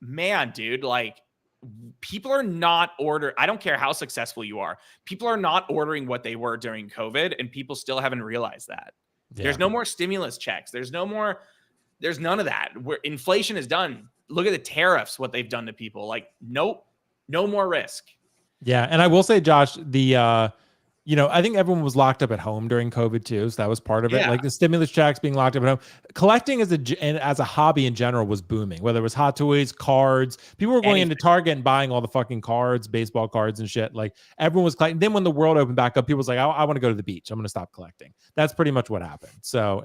man, dude, people are not ordering. I don't care how successful you are. People are not ordering what they were during COVID, and people still haven't realized that. Yeah. There's no more stimulus checks. There's none of that. Where inflation is done. Look at the tariffs, what they've done to people. Nope, no more risk.
Yeah. And I will say, Josh, I think everyone was locked up at home during COVID too. So that was part of it. Like the stimulus checks, being locked up at home. Collecting as a hobby in general was booming, whether it was Hot Toys, cards. People were going into Target and buying all the fucking cards, baseball cards and shit. Like everyone was collecting. Then when the world opened back up, people was like, I want to go to the beach. I'm going to stop collecting. That's pretty much what happened. So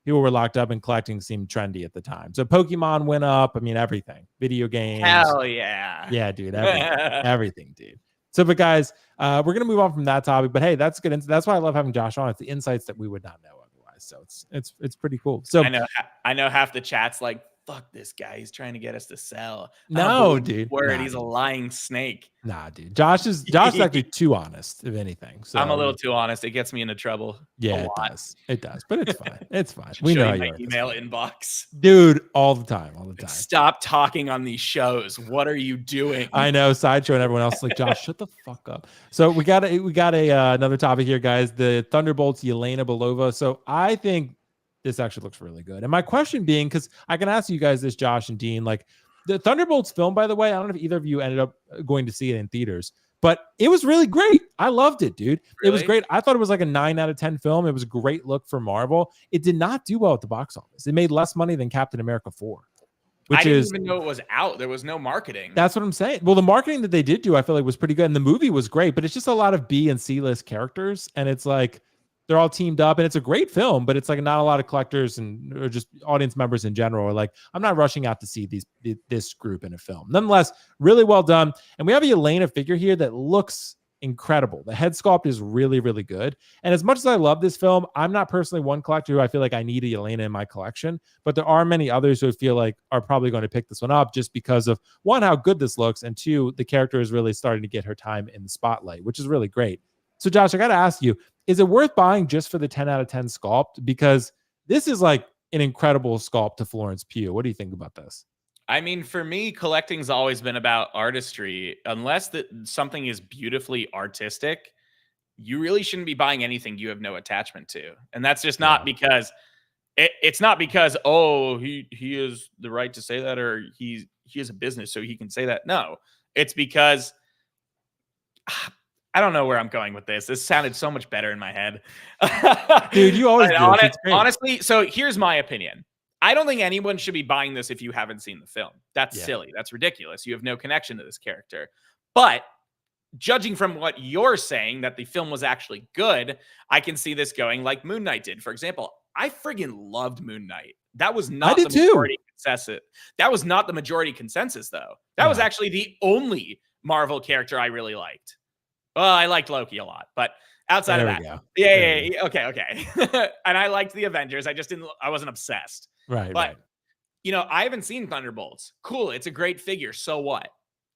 people were locked up and collecting seemed trendy at the time. So Pokemon went up. I mean, everything. Video games.
Hell yeah.
Yeah, dude. Everything, dude. So, but guys, we're going to move on from that topic. But hey, that's good. That's why I love having Josh on. It's the insights that we would not know otherwise. So it's pretty cool. So
I know half the chat's like, fuck this guy. He's trying to get us to sell.
No, dude.
He's a lying snake.
Nah, dude. Josh is actually too honest, if anything. So
I'm a little too honest. It gets me into trouble.
Yeah, it does. But it's fine. It's fine. We know
my email inbox.
Dude, all the time.
Stop talking on these shows. What are you doing?
I know, Sideshow and everyone else is like, Josh, shut the fuck up. So we got another topic here, guys. The Thunderbolts, Yelena Belova. So I think this actually looks really good. And my question being, because I can ask you guys this, Josh and Dean, the Thunderbolts film, by the way, I don't know if either of you ended up going to see it in theaters, but it was really great. I loved it, dude. Really? It was great. I thought it was like a 9 out of 10 film. It was a great look for Marvel. It did not do well at the box office. It made less money than Captain America 4.
I didn't even know it was out. There was no marketing.
That's what I'm saying. Well, the marketing that they did do, I feel like was pretty good. And the movie was great, but it's just a lot of B and C list characters. And it's like, they're all teamed up and it's a great film, but it's like not a lot of collectors or just audience members in general. Or like, I'm not rushing out to see this group in a film. Nonetheless, really well done. And we have a Yelena figure here that looks incredible. The head sculpt is really, really good. And as much as I love this film, I'm not personally one collector who I feel like I need a Yelena in my collection, but there are many others who I feel like are probably going to pick this one up just because of one, how good this looks. And two, the character is really starting to get her time in the spotlight, which is really great. So Josh, I got to ask you, is it worth buying just for the 10 out of 10 sculpt? Because this is like an incredible sculpt to Florence Pugh. What do you think about this?
I mean, for me, collecting's always been about artistry. Unless something is beautifully artistic, you really shouldn't be buying anything you have no attachment to. And that's just not because it's not because, oh, he has the right to say that, or he has a business so he can say that. No, it's because I don't know where I'm going with this. This sounded so much better in my head.
Dude, you always do.
Honestly, so here's my opinion. I don't think anyone should be buying this if you haven't seen the film. That's
Yeah.
silly. That's ridiculous. You have no connection to this character. But judging from what you're saying, that the film was actually good, I can see this going like Moon Knight did. For example, I friggin' loved Moon Knight. That was not the majority consensus. That was not the majority consensus, though. That was actually the only Marvel character I really liked. Well, I liked Loki a lot, but outside of that, okay. And I liked the Avengers. I wasn't obsessed.
Right.
But you know, I haven't seen Thunderbolts. Cool, it's a great figure. So what?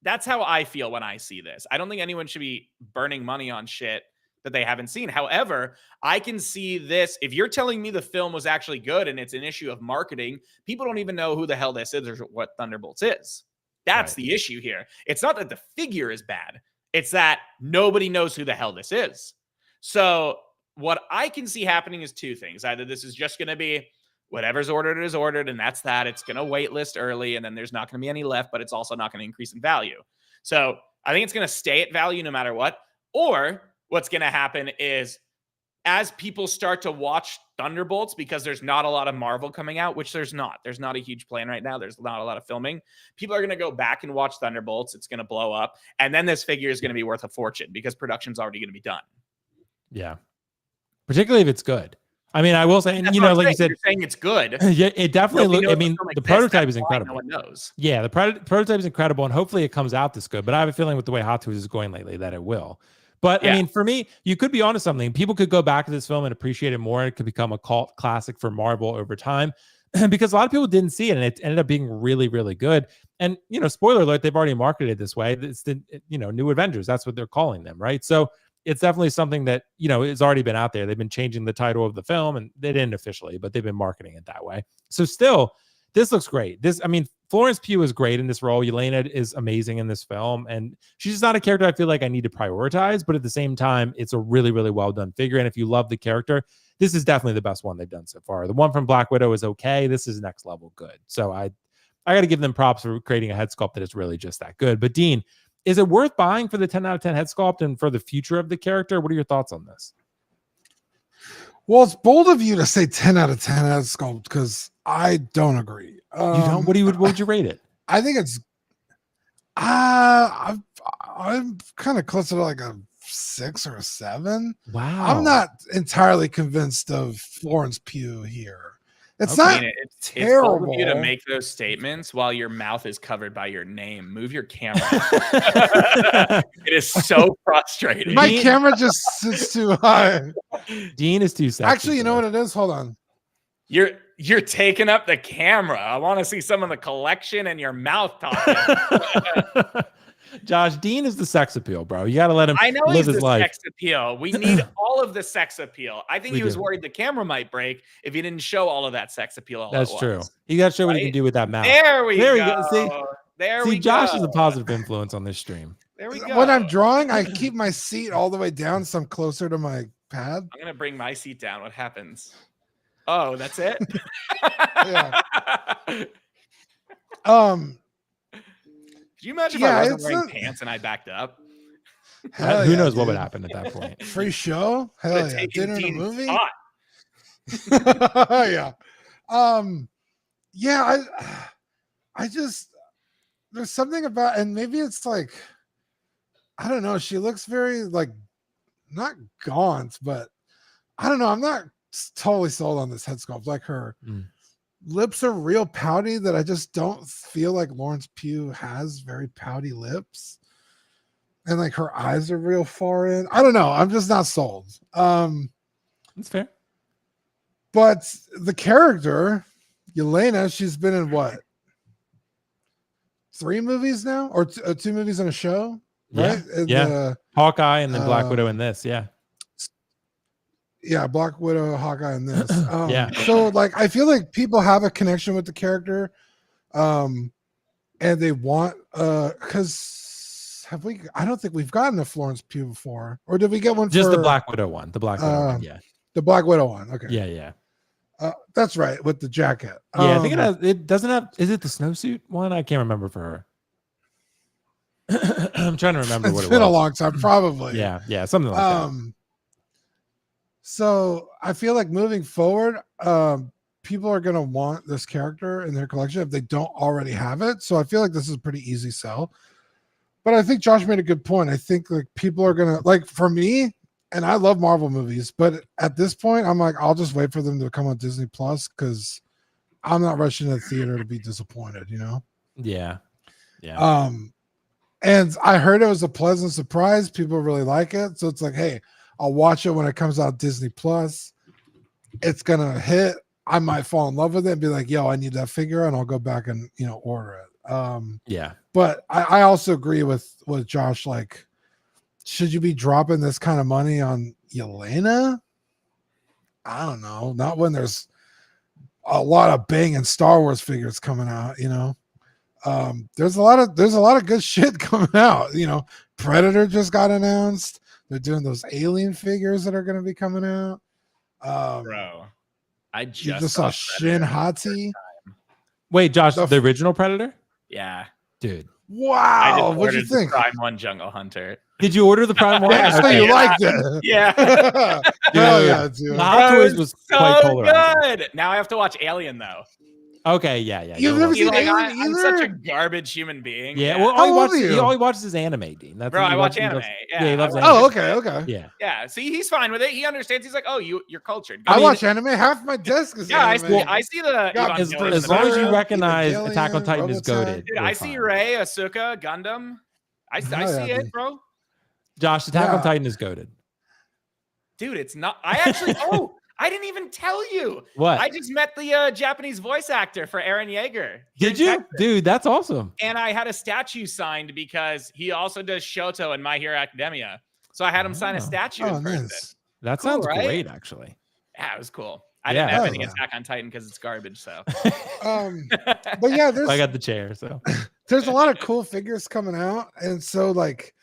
That's how I feel when I see this. I don't think anyone should be burning money on shit that they haven't seen. However, I can see this. If you're telling me the film was actually good and it's an issue of marketing, people don't even know who the hell this is or what Thunderbolts is. That's the issue here. It's not that the figure is bad. It's that nobody knows who the hell this is. So what I can see happening is two things. Either this is just going to be whatever's ordered is ordered, and that's that. It's going to wait list early, and then there's not going to be any left, but it's also not going to increase in value. So I think it's going to stay at value no matter what. Or what's going to happen is as people start to watch Thunderbolts, because there's not a lot of Marvel coming out, which there's not a huge plan right now. There's not a lot of filming. People are going to go back and watch Thunderbolts. It's going to blow up. And then this figure is going to be worth a fortune because production's already going to be done.
Yeah. Particularly if it's good. I mean, I will say, and you know, like you said,
you're saying it's good.
Yeah, it definitely looks. I mean, the prototype is incredible.
No one knows.
Yeah, the prototype is incredible, and hopefully it comes out this good. But I have a feeling with the way Hati is going lately that it will. But I mean, for me, you could be onto something. People could go back to this film and appreciate it more. It could become a cult classic for Marvel over time, because a lot of people didn't see it, and it ended up being really, really good. And you know, spoiler alert, they've already marketed it this way. It's the New Avengers. That's what they're calling them, right? So it's definitely something that, you know, it's already been out there. They've been changing the title of the film, and they didn't officially, but they've been marketing it that way. So still, this looks great. Florence Pugh is great in this role. Yelena is amazing in this film, and she's just not a character I feel like I need to prioritize, but at the same time, it's a really, really well done figure. And if you love the character, this is definitely the best one they've done so far. The one from Black Widow is okay. This is next level good. So I got to give them props for creating a head sculpt that is really just that good. But Dean, is it worth buying for the 10 out of 10 head sculpt and for the future of the character? What are your thoughts on this?
Well, it's bold of you to say 10 out of 10 head sculpt because I don't agree.
You don't? What would you rate it?
I think it's I'm kind of closer to like a 6 or a 7.
Wow.
I'm not entirely convinced of Florence Pugh here. It's not
it's bold of you to make those statements while your mouth is covered by your name. Move your camera. It is so frustrating.
My camera just sits too high.
Dean is too sexy.
Actually, you know what it is? Hold on.
You're taking up the camera. I want to see some of the collection and your mouth talking.
Josh, Dean is the sex appeal, bro. You got to let him
I know
live
he's
his
the
life.
Sex appeal. We need all of the sex appeal. I think he was worried the camera might break if he didn't show all of that sex appeal.
That's true. You got to show what he can do with that mouth.
There we go. See,
Josh is a positive influence on this stream.
There we go.
When I'm drawing, I keep my seat all the way down so I'm closer to my pad.
I'm going to bring my seat down. What happens? Oh, that's it?
Yeah.
Could you imagine if I wasn't wearing pants and I backed up?
Who knows what would happen at that point?
Free show? Hell yeah. Dinner and a movie? Yeah. Yeah, I just there's something about, and maybe it's like, I don't know, she looks very like not gaunt, but I don't know. I'm not totally sold on this head sculpt. Like her lips are real pouty that I just don't feel like Florence Pugh has very pouty lips. And like her eyes are real far in. I don't know. I'm just not sold.
That's fair.
But the character, Yelena, she's been in what? 3 movies now? Or 2 movies and a show? Right?
Yeah. Hawkeye and then Black Widow in this. Yeah.
Yeah, Black Widow, Hawkeye, and this.
Yeah.
So like I feel like people have a connection with the character. And they want because I don't think we've gotten a Florence Pugh before. Or did we get one
just
for
the Black Widow one? The Black Widow one, yeah.
The Black Widow one. Okay.
Yeah.
That's right, with the jacket.
Yeah, I think it doesn't have, is it the snowsuit one? I can't remember for her. I'm trying to remember what it was.
It's been a long time, probably.
Yeah, something like that.
So I feel like moving forward, people are gonna want this character in their collection if they don't already have it. So I feel like this is a pretty easy sell. But I think Josh made a good point. I think like people are gonna like for me, and I love Marvel movies, but at this point, I'm like, I'll just wait for them to come on Disney Plus because I'm not rushing to the theater to be disappointed, you know?
Yeah. Yeah.
And I heard it was a pleasant surprise. People really like it. So it's like, hey, I'll watch it when it comes out Disney Plus. It's gonna hit. I might fall in love with it and be like, yo, I need that figure, and I'll go back and order it.
Yeah.
But I also agree with Josh, like, should you be dropping this kind of money on Yelena? I don't know. Not when there's a lot of banging Star Wars figures coming out, you know. There's a lot of good shit coming out. You know, Predator just got announced. They're doing those alien figures that are going to be coming out.
Bro, I
just saw Shin Hati.
Wait, Josh, the original Predator?
Yeah,
dude.
Wow, what'd you think?
Prime 1 Jungle Hunter.
Did you order the Prime 1?
Yeah, so you liked it.
Yeah.
Hell yeah, dude.
The Hot Toys was quite polarizing.
Good. Now I have to watch Alien though.
Okay, yeah.
You've never seen Alien either?
I'm such a garbage human being.
Yeah, well, he only watches his anime, Dean. That's
bro, I watch anime.
Yeah, he loves anime.
Oh, okay.
Yeah.
Yeah. See, he's fine with it. He understands. He's like, oh, you're cultured.
I watch anime. Half my desk is anime.
I see the.
As long as you recognize Attack on Titan is goated.
Dude, I see Rey, Asuka, Gundam. I see it, bro.
Josh, Attack on Titan is goated.
Dude, it's not. I actually. I didn't even tell you.
What?
I just met the Japanese voice actor for Eren Yeager.
Did you? Dude, that's awesome.
And I had a statue signed because he also does Shoto in My Hero Academia. So I had him sign a statue in person.
Nice.
That sounds great, actually.
Yeah, it was cool. I didn't have any Attack on Titan because it's garbage. So,
but yeah,
I got the chair. So
there's a lot of cool figures coming out, and so like,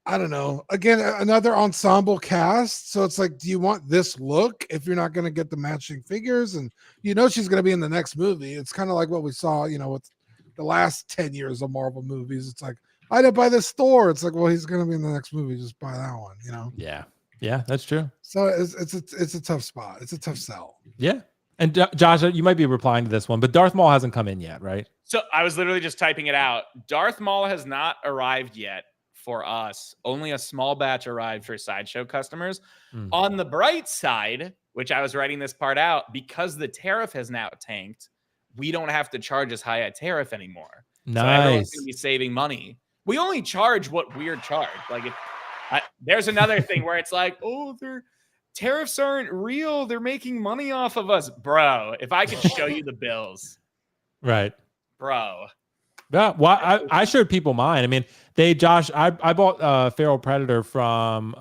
I don't know. Again, another ensemble cast. So it's like, do you want this look if you're not going to get the matching figures? And she's going to be in the next movie. It's kind of like what we saw, with the last 10 years of Marvel movies. It's like, I didn't buy this Thor. It's like, well, he's going to be in the next movie. Just buy that one,
Yeah, that's true.
So it's a tough spot. It's a tough sell.
Yeah. And Josh, you might be replying to this one, but Darth Maul hasn't come in yet, right?
So I was literally just typing it out. Darth Maul has not arrived yet. For us, only a small batch arrived for Sideshow customers. On the bright side, which I was writing this part out, because the tariff has now tanked, we don't have to charge as high a tariff anymore.
Nice.
So everyone's going to be saving money. We only charge what we're charged. Like, there's another thing where it's like, oh, their tariffs aren't real. They're making money off of us. Bro, if I could show you the bills.
Right.
Bro.
Yeah, well, I showed people mine. I mean, Josh, I bought Feral Predator from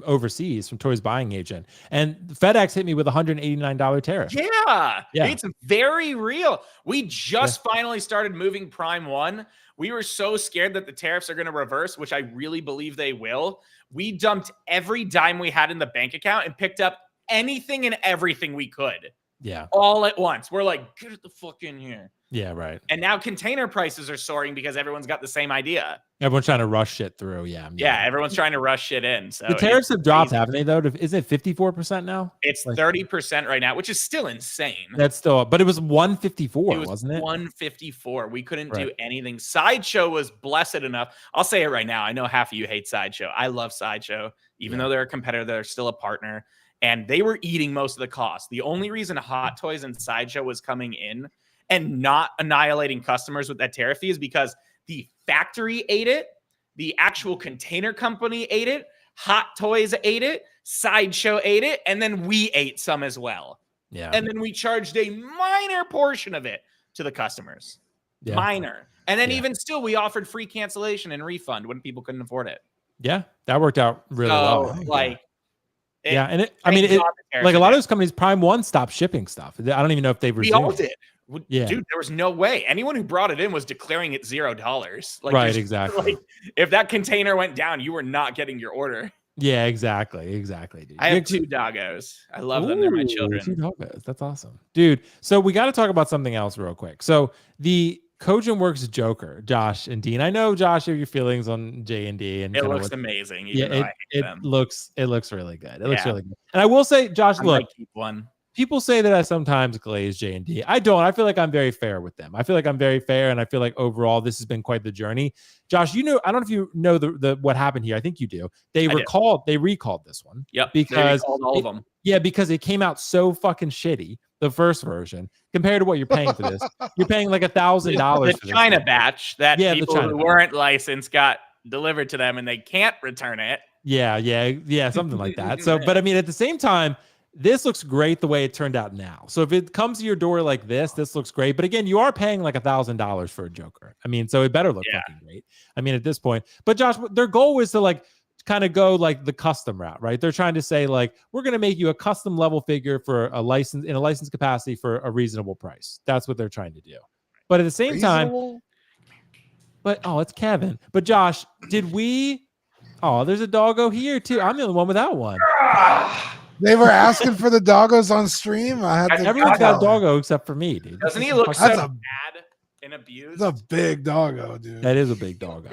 overseas, from Toys Buying Agent, and FedEx hit me with $189 tariff.
Yeah, it's very real. We just finally started moving Prime 1. We were so scared that the tariffs are going to reverse, which I really believe they will. We dumped every dime we had in the bank account and picked up anything and everything we could.
Yeah.
All at once. We're like, get it the fuck in here.
Yeah, right.
And now container prices are soaring because everyone's got the same idea.
Everyone's trying to rush shit through. Yeah,
everyone's trying to rush shit in. So
the tariffs have dropped, haven't they? Though, is it 54% now?
It's 30% right now, which is still insane.
That's still, but it was 154, wasn't it?
154. We couldn't do anything. Sideshow was blessed enough. I'll say it right now. I know half of you hate Sideshow. I love Sideshow, even though they're a competitor. They're still a partner, and they were eating most of the cost. The only reason Hot Toys and Sideshow was coming in and not annihilating customers with that tariff fee is because the factory ate it, the actual container company ate it, Hot Toys ate it, Sideshow ate it, and then we ate some as well.
Yeah.
And then we charged a minor portion of it to the customers. Yeah. Minor. And then even still, we offered free cancellation and refund when people couldn't afford it.
Yeah, that worked out really well.
Like,
and like a lot of those companies, Prime 1 stopped shipping stuff. I don't even know if they've resumed.
We all did. Yeah. Dude, there was no way. Anyone who brought it in was declaring it $0. Like,
right, exactly.
Like, if that container went down, you were not getting your order.
Yeah, exactly, dude.
I have 2 doggos. I love them. They're my children.
2 doggos. That's awesome, dude. So we got to talk about something else real quick. So the Kojin Works Joker, Josh and Dean. I know, Josh, you have your feelings on JND, and
it looks amazing.
It looks really good. It looks really good. And I will say, Josh, look,
keep one.
People say that I sometimes glaze JND. I don't. I feel like I'm very fair with them. I feel like I'm very fair, and I feel like overall this has been quite the journey. Josh, I don't know if you know the what happened here. I think you do. They recalled this one.
Yep,
because
they recalled all of them.
Yeah, because it came out so fucking shitty, the first version, compared to what you're paying for this. You're paying like $1,000 for
the China
this
batch that people who weren't licensed got delivered to them, and they can't return it.
Yeah, something like that. So, but I mean, at the same time, this looks great the way it turned out now. So if it comes to your door like this looks great. But again, you are paying like $1,000 for a Joker. I mean, so it better look fucking great. I mean, at this point. But Josh, their goal was to like kind of go like the custom route, right? They're trying to say like, we're going to make you a custom level figure for a license in a licensed capacity for a reasonable price. That's what they're trying to do. But at the same time, it's Kevin. But Josh, there's a doggo here too. I'm the only one without one.
They were asking for the doggos on stream.
Everyone's got a doggo except for me, dude.
Doesn't he look so bad and abused?
That's a big doggo, dude.
That is a big doggo.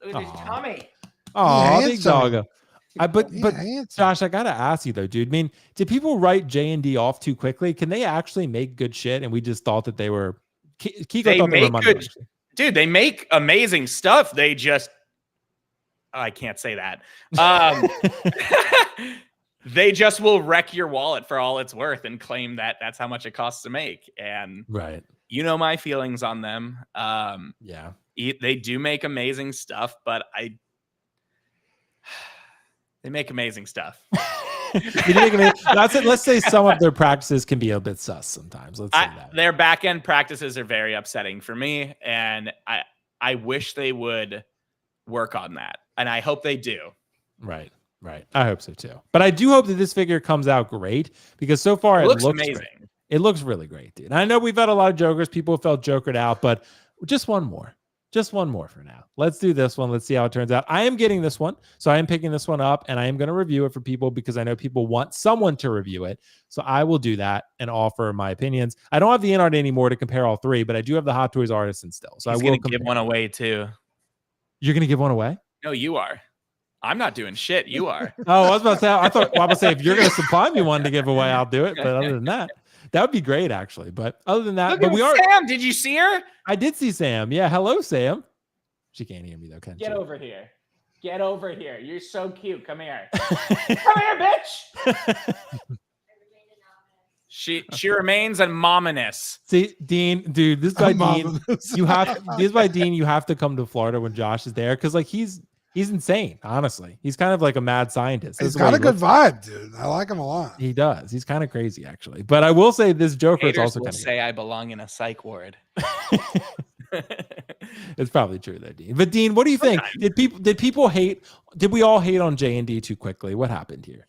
Look at his tummy.
Oh, big doggo. But Josh, I gotta ask you though, dude. I mean, did people write JND off too quickly? Can they actually make good shit? And we just thought that they were. Kiko thought they were money.
Dude, they make amazing stuff. They just. I can't say that. They just will wreck your wallet for all it's worth and claim that that's how much it costs to make. And you know my feelings on them. They do make amazing stuff, but they make amazing stuff.
That's it. Let's say some of their practices can be a bit sus sometimes. Let's say that.
Their back end practices are very upsetting for me, and I wish they would work on that, and I hope they do.
Right. I hope so too. But I do hope that this figure comes out great because so far it looks amazing. Great. It looks really great, dude. And I know we've had a lot of Jokers. People felt Jokered out, but just one more. Just one more for now. Let's do this one. Let's see how it turns out. I am getting this one. So I am picking this one up and I am going to review it for people because I know people want someone to review it. So I will do that and offer my opinions. I don't have the in-art anymore to compare all three, but I do have the Hot Toys Artisan still. So I will
give one away too.
You're going to give one away?
No, you are. I'm not doing shit. You are.
Oh, I was about to say. I was about to say if you're going to supply me one to give away, I'll do it. But other than that, that would be great, actually. But other than that,
Sam. Did you see her?
I did see Sam. Yeah. Hello, Sam. She can't hear me though, can she?
Get over here. Get over here. You're so cute. Come here. Come here, bitch. She remains anonymous.
See, Dean, dude, this is why Dean. This is why Dean. You have to come to Florida when Josh is there because like he's insane, honestly. He's kind of like a mad scientist.
He's got a good vibe, dude. I like him a lot.
He does. He's kind of crazy, actually. But I will say this Joker is also kind of
say I belong in a psych ward.
It's probably true though, Dean. But Dean, what do you think? Did people hate? Did we all hate on JND too quickly? What happened here?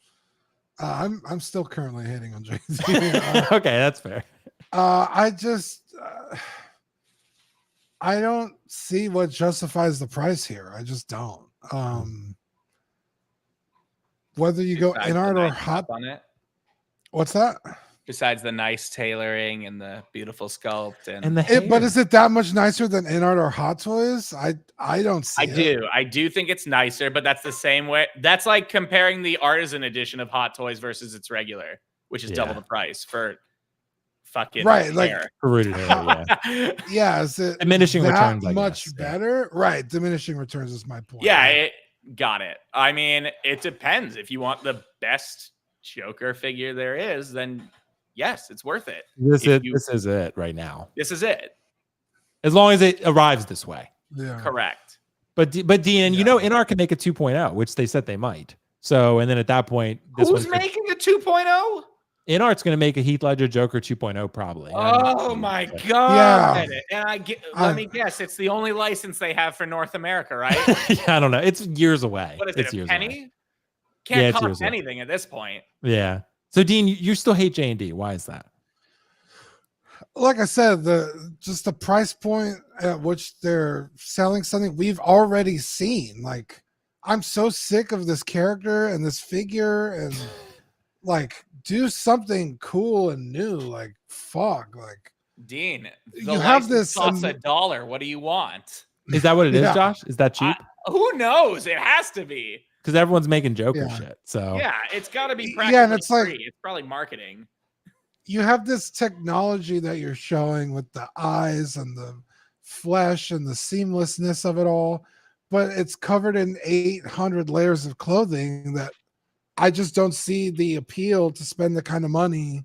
I'm still currently hating on JND.
Okay, that's fair.
I don't see what justifies the price here. I just don't. Whether you go in art or hot
on it.
What's that?
Besides the nice tailoring and the beautiful sculpt and
the hair.
But is it that much nicer than in art or Hot Toys? I don't see it.
I do think it's nicer, but that's the same way. That's like comparing the Artisan edition of Hot Toys versus its regular, which is double the price for fucking
right, like
rooted hair.
Yeah, is it
diminishing returns
much better? Right, diminishing returns is my point.
Yeah, got it. I mean, it depends. If you want the best Joker figure there is, then yes, it's worth it.
This is it right now.
This is it.
As long as it arrives this way.
Yeah.
Correct.
But Dean, you know, InArt can make a 2.0, which they said they might. So, and then at that point,
who's making a 2.0?
InArt's going to make a Heath Ledger Joker 2.0 probably.
Oh my god!
Yeah.
And let me guess, it's the only license they have for North America, right?
Yeah, I don't know. It's years away.
What is
it's
it? A penny?
Away.
Can't cost anything at this point.
Yeah. So Dean, you still hate JND. Why is that?
Like I said, the price point at which they're selling something we've already seen. Like, I'm so sick of this character and this figure, and like, do something cool and new. Like, fuck. Like,
Dean,
you have this
costs $1. What do you want?
Is that what it is, Josh? Is that cheap?
Who knows? It has to be.
because everyone's making Joker
Yeah.
shit. So
Yeah, it's got to be practically
Yeah, and it's like
free. It's probably marketing.
you have this technology that you're showing with the eyes and the flesh and the seamlessness of it all, but it's covered in 800 layers of clothing that I just don't see the appeal to spend the kind of money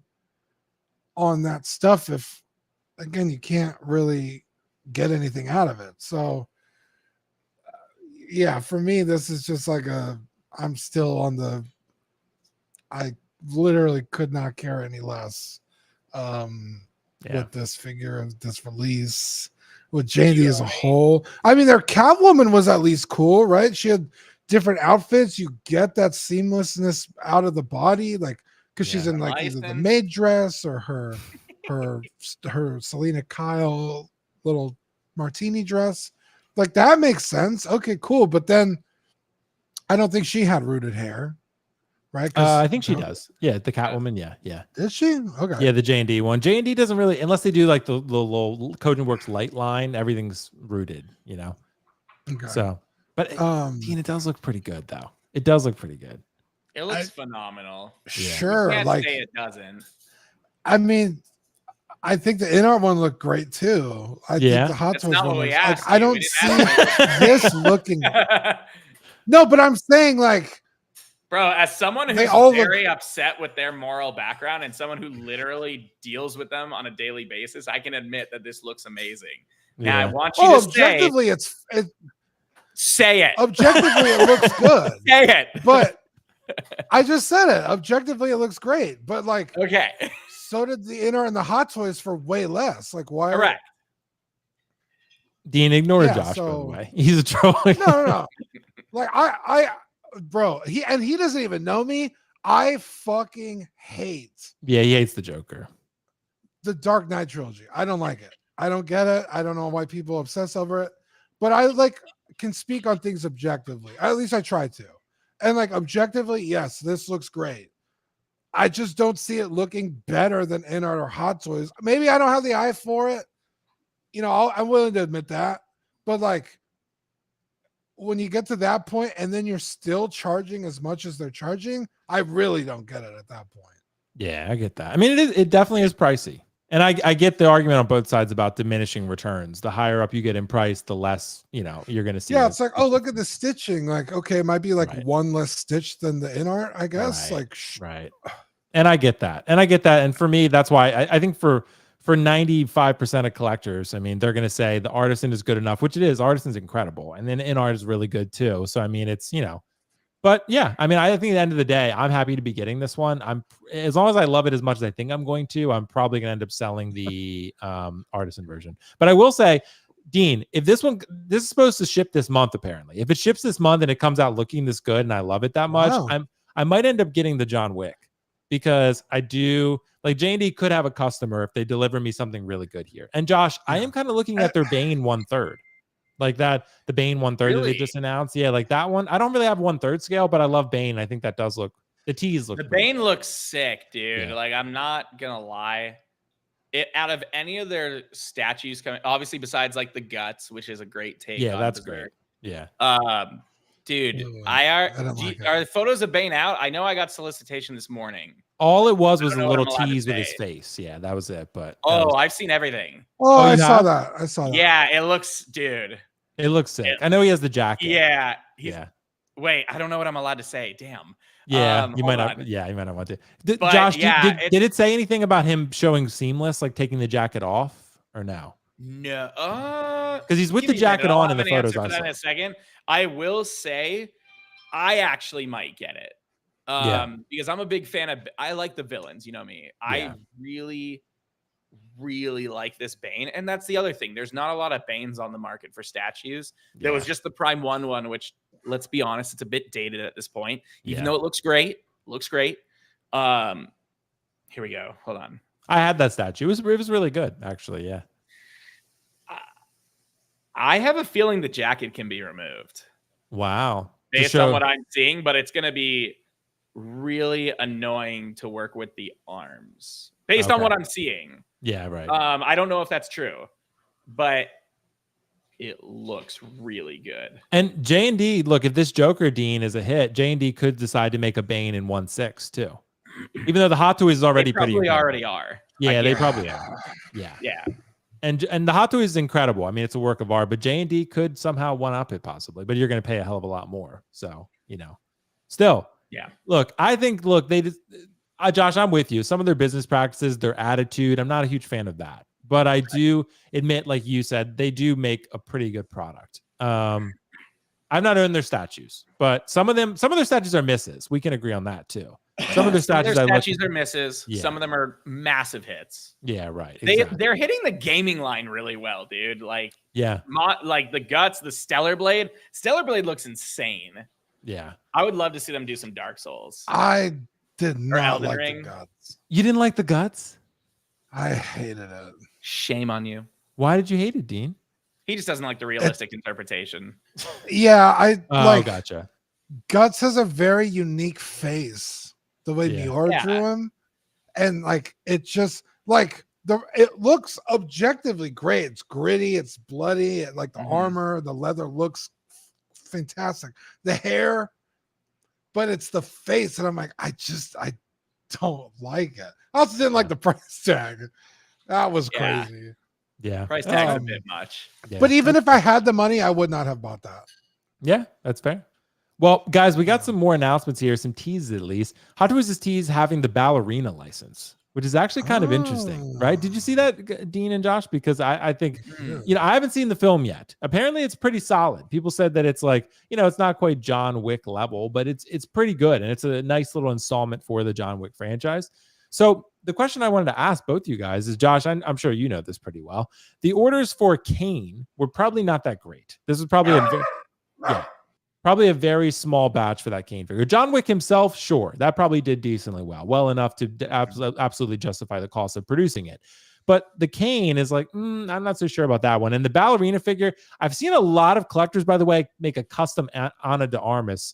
on that stuff if, again, you can't really get anything out of it. So yeah, for me, this is just like I'm still on I literally could not care any less with this figure and this release, with JND as a whole. I mean, their Catwoman was at least cool, right? She had different outfits. You get that seamlessness out of the body, like because she's in like either the maid dress or her Selena Kyle little martini dress. Like that makes sense. Okay, cool. But then I don't think she had rooted hair, right?
I think she does. Yeah, the Catwoman. Yeah.
Did she? Okay.
Yeah, the JND one. JND doesn't really, unless they do like the little Cogent Works light line. Everything's rooted, you know.
Okay.
So, but Dean, it does look pretty good though. It does look pretty good.
It looks phenomenal.
Sure.
You can't
like
say it doesn't.
I mean, I think the in-art one looked great too. I think the Hot Toys one looks, like, I don't see this looking. No, but I'm saying like,
bro, as someone who's very upset with their moral background and someone who literally deals with them on a daily basis, I can admit that this looks amazing. Now I want you to
objectively,
say it.
Objectively, it looks good.
Say it.
But I just said it. Objectively, it looks great. But like,
okay.
So did the inner and the Hot Toys for way less. Like, why?
Correct.
Dean, ignore Josh, by the way. He's a troll.
No. Like, bro, he doesn't even know me. I fucking hate.
Yeah, he hates the Joker.
The Dark Knight trilogy. I don't like it. I don't get it. I don't know why people obsess over it. But I can speak on things objectively. At least I try to. And like objectively, yes, this looks great. I just don't see it looking better than In-Art or Hot Toys. Maybe I don't have the eye for it. You know, I'm willing to admit that. But like, when you get to that point and then you're still charging as much as they're charging, I really don't get it at that point.
Yeah, I get that. I mean, it definitely is pricey. And I get the argument on both sides about diminishing returns. The higher up you get in price, the less, you know, you're going to see.
Yeah, it's like, oh, look at the stitching. Like, okay, it might be like one less stitch than the in-art, I guess.
Right. And I get that. And for me, that's why I think for 95% of collectors, I mean, they're going to say the Artisan is good enough, which it is. Artisan's incredible. And then in-art is really good too. So, I mean, it's, you know, but yeah, I mean, I think at the end of the day, I'm happy to be getting this one. As long as I love it as much as I think I'm going to, I'm probably going to end up selling the Artisan version. But I will say, Dean, if this is supposed to ship this month, apparently, if it ships this month and it comes out looking this good and I love it that much, I might end up getting the John Wick, because I do like JND could have a customer if they deliver me something really good here. And Josh, I am kind of looking at their Bane 1/3. Like that, the Bane 1/3 that they just announced. Yeah, like that one. I don't really have 1/3 scale, but I love Bane. I think that does look, the tees look.
The Bane looks sick, dude. Yeah. Like, I'm not gonna lie. Out of any of their statues coming, obviously besides like the Guts, which is a great take.
Yeah, that's great. Yeah.
Dude, are the photos of Bane out? I know I got solicitation this morning.
All it was a little tease with his face. Yeah, that was it. But
I've seen everything.
Oh, I saw that.
Yeah, it looks, dude.
It looks sick. I know he has the jacket.
Yeah. Wait, I don't know what I'm allowed to say. Damn.
Yeah, you might not. Yeah, you might not want to. Josh, did it say anything about him showing seamless, like taking the jacket off, or no?
No.
Because he's with the jacket on in the photos.
I saw. In a second, I will say, I actually might get it. Because I'm a big fan of. I like the villains. You know me. I really like this Bane, and that's the other thing. There's not a lot of Banes on the market for statues. There was just the Prime one, which, let's be honest, it's a bit dated at this point, even though it looks great. Here we go. Hold on.
I had that statue. It was really good, actually. Yeah.
I have a feeling the jacket can be removed.
Wow.
Based on what I'm seeing, but it's going to be really annoying to work with the arms. Based on what I'm seeing.
Yeah, right.
I don't know if that's true, but it looks really good.
And JND, look, if this Joker Dean is a hit, JND could decide to make a Bane in 1/6 too. Even though the Hot Toys is already pretty incredible.
Already are.
Yeah, they probably are. Yeah.
Yeah.
And the Hot Toys is incredible. I mean, it's a work of art, but JND could somehow one up it possibly, but you're going to pay a hell of a lot more. So, still.
Yeah.
Look, I think, they just, Josh, I'm with you. Some of their business practices, their attitude, I'm not a huge fan of that. But I do admit, like you said, they do make a pretty good product. I'm not in their statues, but some of their statues are misses. We can agree on that too. Some of their statues
are misses. Yeah. Some of them are massive hits.
Yeah, right. Exactly.
They're hitting the gaming line really well, dude. Like,
yeah,
like the guts, the Stellar Blade. Stellar Blade looks insane.
Yeah,
I would love to see them do some Dark Souls.
I did not like the guts.
You didn't like the guts?
I hated it.
Shame on you.
Why did you hate it, Dean?
He just doesn't like the realistic interpretation.
Yeah,
gotcha.
Guts has a very unique face. The way Muir drew him, and like it just like it looks objectively great. It's gritty, it's bloody, like the armor, the leather looks fantastic. The hair, but it's the face, and I'm like, I don't like it. I also didn't like the price tag. That was crazy.
Yeah,
price tag's a bit much.
Yeah.
But even if I had the money, I would not have bought that.
Yeah, that's fair. Well, guys, we got some more announcements here, some teases at least. Hot Toys is teased having the ballerina license, which is actually kind of interesting, right? Did you see that, Dean and Josh? Because I think, I haven't seen the film yet. Apparently, it's pretty solid. People said that it's like, it's not quite John Wick level, but it's pretty good. And it's a nice little installment for the John Wick franchise. So the question I wanted to ask both you guys is, Josh, I'm sure you know this pretty well. The orders for Kane were probably not that great. This was probably probably a very small batch for that Kane figure. John Wick himself, sure, that probably did decently well enough to absolutely justify the cost of producing it. But the Kane is like, I'm not so sure about that one. And the ballerina figure, I've seen a lot of collectors, by the way, make a custom Ana de Armas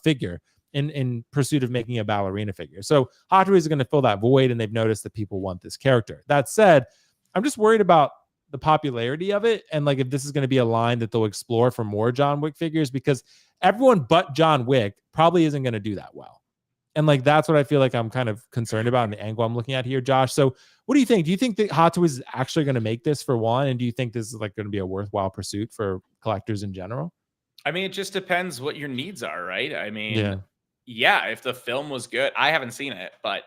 figure in pursuit of making a ballerina figure. So Hot Toys is going to fill that void, and they've noticed that people want this character. That said, I'm just worried about the popularity of it, and like if this is going to be a line that they'll explore for more John Wick figures, because everyone but John Wick probably isn't going to do that well. And like that's what I feel like I'm kind of concerned about in the angle I'm looking at here, Josh. So what do you think? Do you think that Hot Toys is actually going to make this for one? And do you think this is like going to be a worthwhile pursuit for collectors in general?
I mean, it just depends what your needs are, right? I mean, yeah, if the film was good, I haven't seen it, but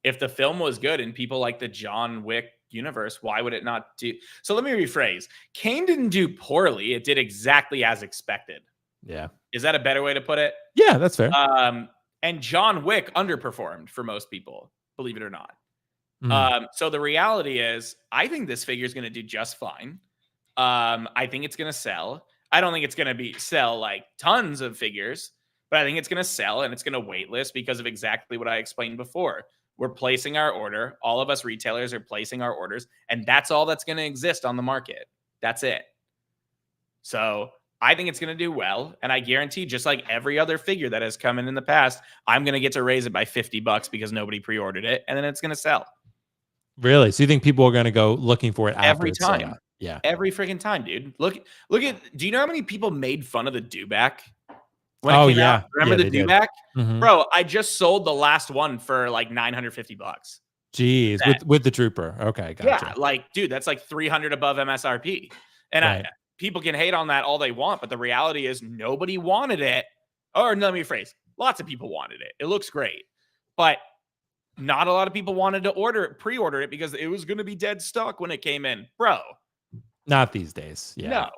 if the film was good and people like the John Wick universe, why would it not do? So let me rephrase. Kane didn't do poorly. It did exactly as expected.
Yeah.
Is that a better way to put it?
Yeah, that's fair.
And John Wick underperformed for most people, believe it or not. So the reality is, I think this figure is going to do just fine. I think it's going to sell. I don't think it's going to sell like tons of figures, but I think it's going to sell, and it's going to waitlist because of exactly what I explained before. We're placing our order. All of us retailers are placing our orders, and that's all that's going to exist on the market. That's it. So I think it's going to do well, and I guarantee, just like every other figure that has come in the past, I'm going to get to raise it by $50 because nobody pre-ordered it, and then it's going to sell.
Really? So you think people are going to go looking for it
every time?
Yeah,
every freaking time, dude. Look at. Do you know how many people made fun of the Dewback? When it came out? Remember the Dewback? Bro, I just sold the last one for like $950.
Jeez, with the Trooper. Okay, gotcha.
Yeah, like, dude, that's like 300 above MSRP. And people can hate on that all they want, but the reality is nobody wanted it. Or let me rephrase, lots of people wanted it. It looks great. But not a lot of people wanted to pre-order it because it was going to be dead stock when it came in. Bro.
Not these days. Yeah.
No.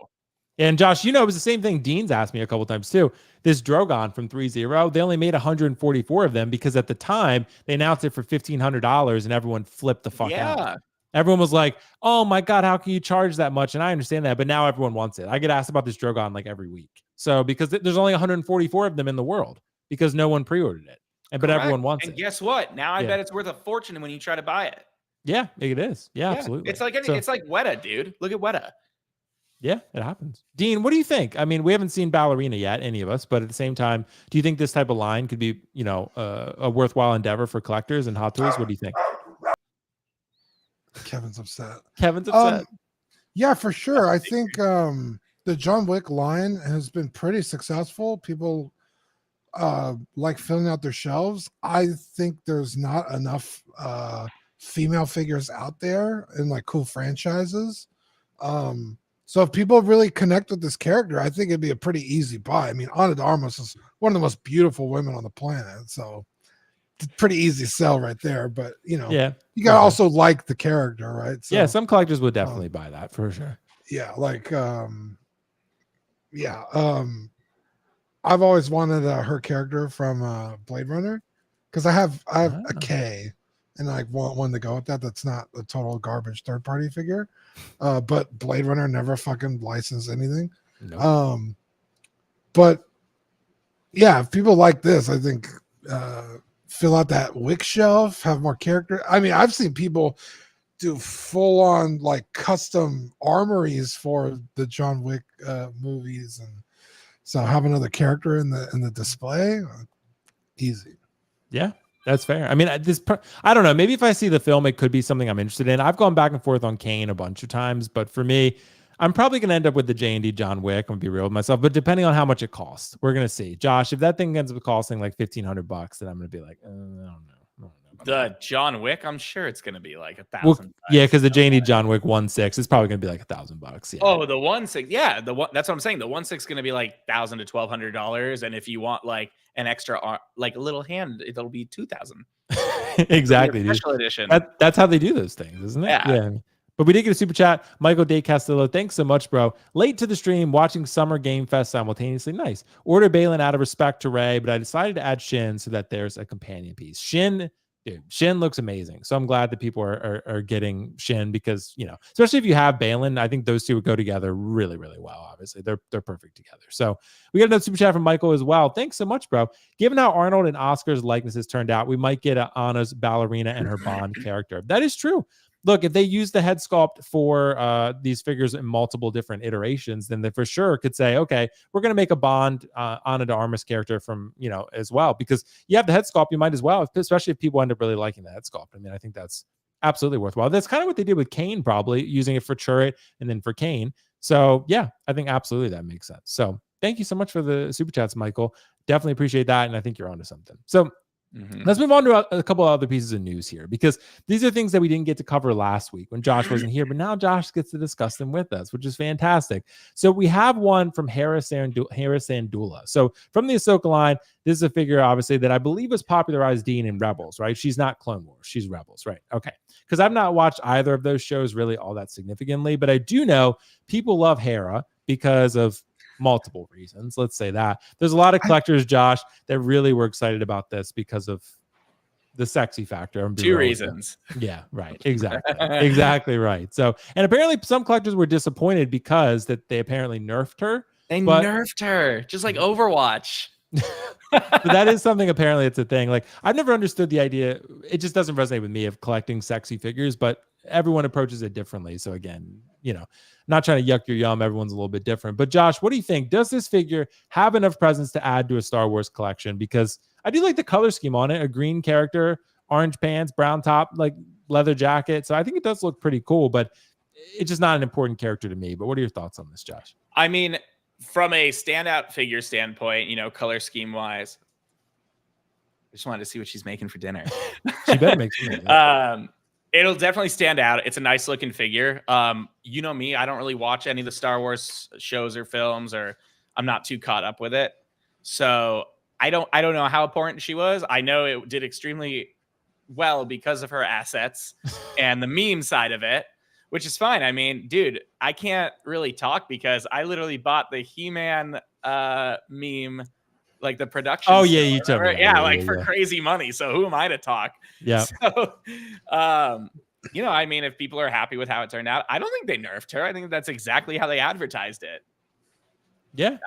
And Josh, it was the same thing Dean's asked me a couple times too. This Drogon from 3-0, they only made 144 of them because at the time they announced it for $1,500 and everyone flipped the fuck out. Everyone was like, oh my God, how can you charge that much? And I understand that, but now everyone wants it. I get asked about this Drogon like every week. So because there's only 144 of them in the world because no one pre-ordered it. But everyone wants it.
And guess what? Now I bet it's worth a fortune when you try to buy it.
Yeah, it is. Yeah, absolutely.
It's like it's like Weta, dude. Look at Weta.
Yeah, it happens. Dean, what do you think? I mean, we haven't seen Ballerina yet, any of us, but at the same time, do you think this type of line could be, a worthwhile endeavor for collectors and Hot Toys? What do you think?
Kevin's upset.
Kevin's upset.
Yeah, for sure. I think the the John Wick line has been pretty successful. People like filling out their shelves. I think there's not enough female figures out there in like cool franchises. So if people really connect with this character, I think it'd be a pretty easy buy. I mean, Ana de Armas is one of the most beautiful women on the planet, so it's pretty easy sell right there. But you know,
Yeah,
you gotta also like the character, right? So,
yeah, some collectors would definitely buy that for sure.
yeah, like I've always wanted her character from Blade Runner because I have a K and I want one to go with that. That's not a total garbage third party figure, but Blade Runner never fucking licensed anything.
Nope.
But yeah, if people like this, I think fill out that Wick shelf, have more character. I mean, I've seen people do full on like custom armories for the John Wick movies, and so have another character in the display. Easy.
Yeah, that's fair. I mean, I don't know. Maybe if I see the film, it could be something I'm interested in. I've gone back and forth on Kane a bunch of times, but for me, I'm probably going to end up with the JND John Wick. I'm going to be real with myself, but depending on how much it costs, we're going to see. Josh, if that thing ends up costing like $1,500, then I'm going to be like, I don't know.
The John Wick, I'm sure it's going to be like $1,000.
Well, yeah, because the JND John Wick 1.6 is probably going to be like $1,000. Yeah.
Oh, the 1.6, yeah, that's what I'm saying. The 1.6 is going to be like $1,000 to $1,200, and if you want like an extra, like a little hand, it'll be $2,000.
Exactly, dude.
Special edition.
That's how they do those things, isn't it? Yeah. But we did get a super chat. Michael Day Castillo, thanks so much, bro. Late to the stream, watching Summer Game Fest simultaneously. Nice. Ordered Balin out of respect to Ray, but I decided to add Shin so that there's a companion piece. Shin looks amazing. So I'm glad that people are getting Shin because, you know, especially if you have Balin, I think those two would go together really, really well. Obviously, they're perfect together. So we got another super chat from Michael as well. Thanks so much, bro. Given how Arnold and Oscar's likenesses turned out, we might get Anna's ballerina and her Bond character. That is true. Look, if they use the head sculpt for these figures in multiple different iterations, then they for sure could say, okay, we're going to make a Bond Ana de Armas character from, you know, as well, because you have the head sculpt, you might as well, especially if people end up really liking the head sculpt. I mean, I think that's absolutely worthwhile. That's kind of what they did with Kane, probably using it for Turret and then for Kane. So yeah, I think absolutely that makes sense. So thank you so much for the super chats, Michael. Definitely appreciate that. And I think you're onto something. So let's move on to a couple of other pieces of news here, because these are things that we didn't get to cover last week when Josh wasn't here, but now Josh gets to discuss them with us, which is fantastic. So we have one from Hera Syndulla. So from the Ahsoka line, this is a figure, obviously, that I believe was popularized Dean in Rebels, right? She's not Clone Wars. She's Rebels, right? Okay. Because I've not watched either of those shows really all that significantly, but I do know people love Hera because of multiple reasons. Let's say that there's a lot of collectors, Josh, that really were excited about this because of the sexy factor.
Two reasons.
Yeah, right. Exactly. Exactly right. So, and apparently some collectors were disappointed because that they apparently nerfed her.
They nerfed her just like Overwatch.
But that is something, apparently it's a thing. Like, I've never understood the idea. It just doesn't resonate with me of collecting sexy figures, but everyone approaches it differently. So again, you know, not trying to yuck your yum. Everyone's a little bit different. But Josh, what do you think? Does this figure have enough presence to add to a Star Wars collection? Because I do like the color scheme on it. A green character, orange pants, brown top, like leather jacket. So I think it does look pretty cool, but it's just not an important character to me. But what are your thoughts on this, Josh?
I mean, from a standout figure standpoint, you know, color scheme wise, I just wanted to see what she's making for dinner.
She better make something.
It'll definitely stand out. It's a nice looking figure. You know me, I don't really watch any of the Star Wars shows or films, or I'm not too caught up with it. So I don't know how important she was. I know it did extremely well because of her assets and the meme side of it, which is fine. I mean, dude, I can't really talk because I literally bought the He-Man meme, like the production.
Oh yeah, you told me.
Yeah, for crazy money. So who am I to talk?
Yeah.
So, you know, I mean, if people are happy with how it turned out, I don't think they nerfed her. I think that's exactly how they advertised it.
Yeah,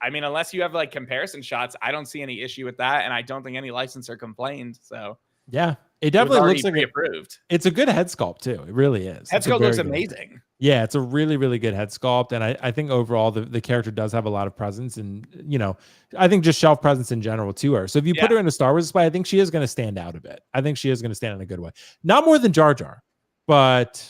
I mean, unless you have like comparison shots, I don't see any issue with that, and I don't think any licensor complained. So
yeah, it definitely looks like
pre-approved.
It's a good head sculpt too. It really is.
Head sculpt looks amazing.
Yeah, it's a really, really good head sculpt. And I think overall the character does have a lot of presence, and, you know, I think just shelf presence in general to her. So if you put her in a Star Wars display, I think she is going to stand out a bit. I think she is going to stand in a good way. Not more than Jar Jar, but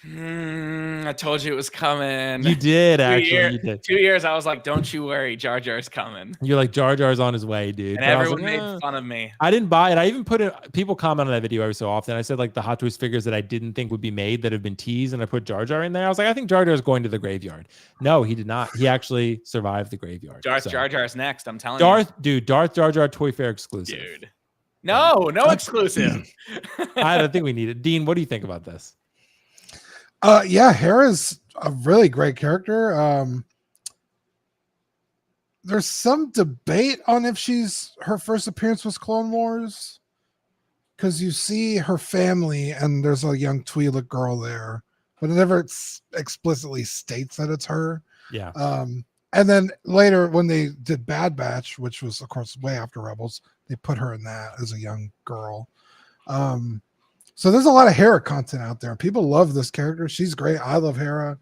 I told you it was coming.
You did actually. You did.
2 years. I was like, don't you worry, Jar Jar's coming.
You're like, Jar Jar's on his way, dude.
And
But I was
everyone
like,
made fun of me.
I didn't buy it. I even put it. People comment on that video every so often. I said like the Hot Toys figures that I didn't think would be made that have been teased, and I put Jar Jar in there. I was like, I think Jar Jar is going to the graveyard. No, he did not. He actually survived the graveyard.
Jar Jar's next. I'm telling
you. Darth Jar Jar Toy Fair exclusive.
Dude. No exclusive.
I don't think we need it. Dean, what do you think about this?
Yeah, Hera's a really great character. There's some debate on if her first appearance was Clone Wars, because you see her family and there's a young Twi'lek girl there, but it never explicitly states that it's her.
Yeah.
And then later when they did Bad Batch, which was of course way after Rebels, they put her in that as a young girl. So there's a lot of Hera content out there. People love this character. She's great. I love Hera.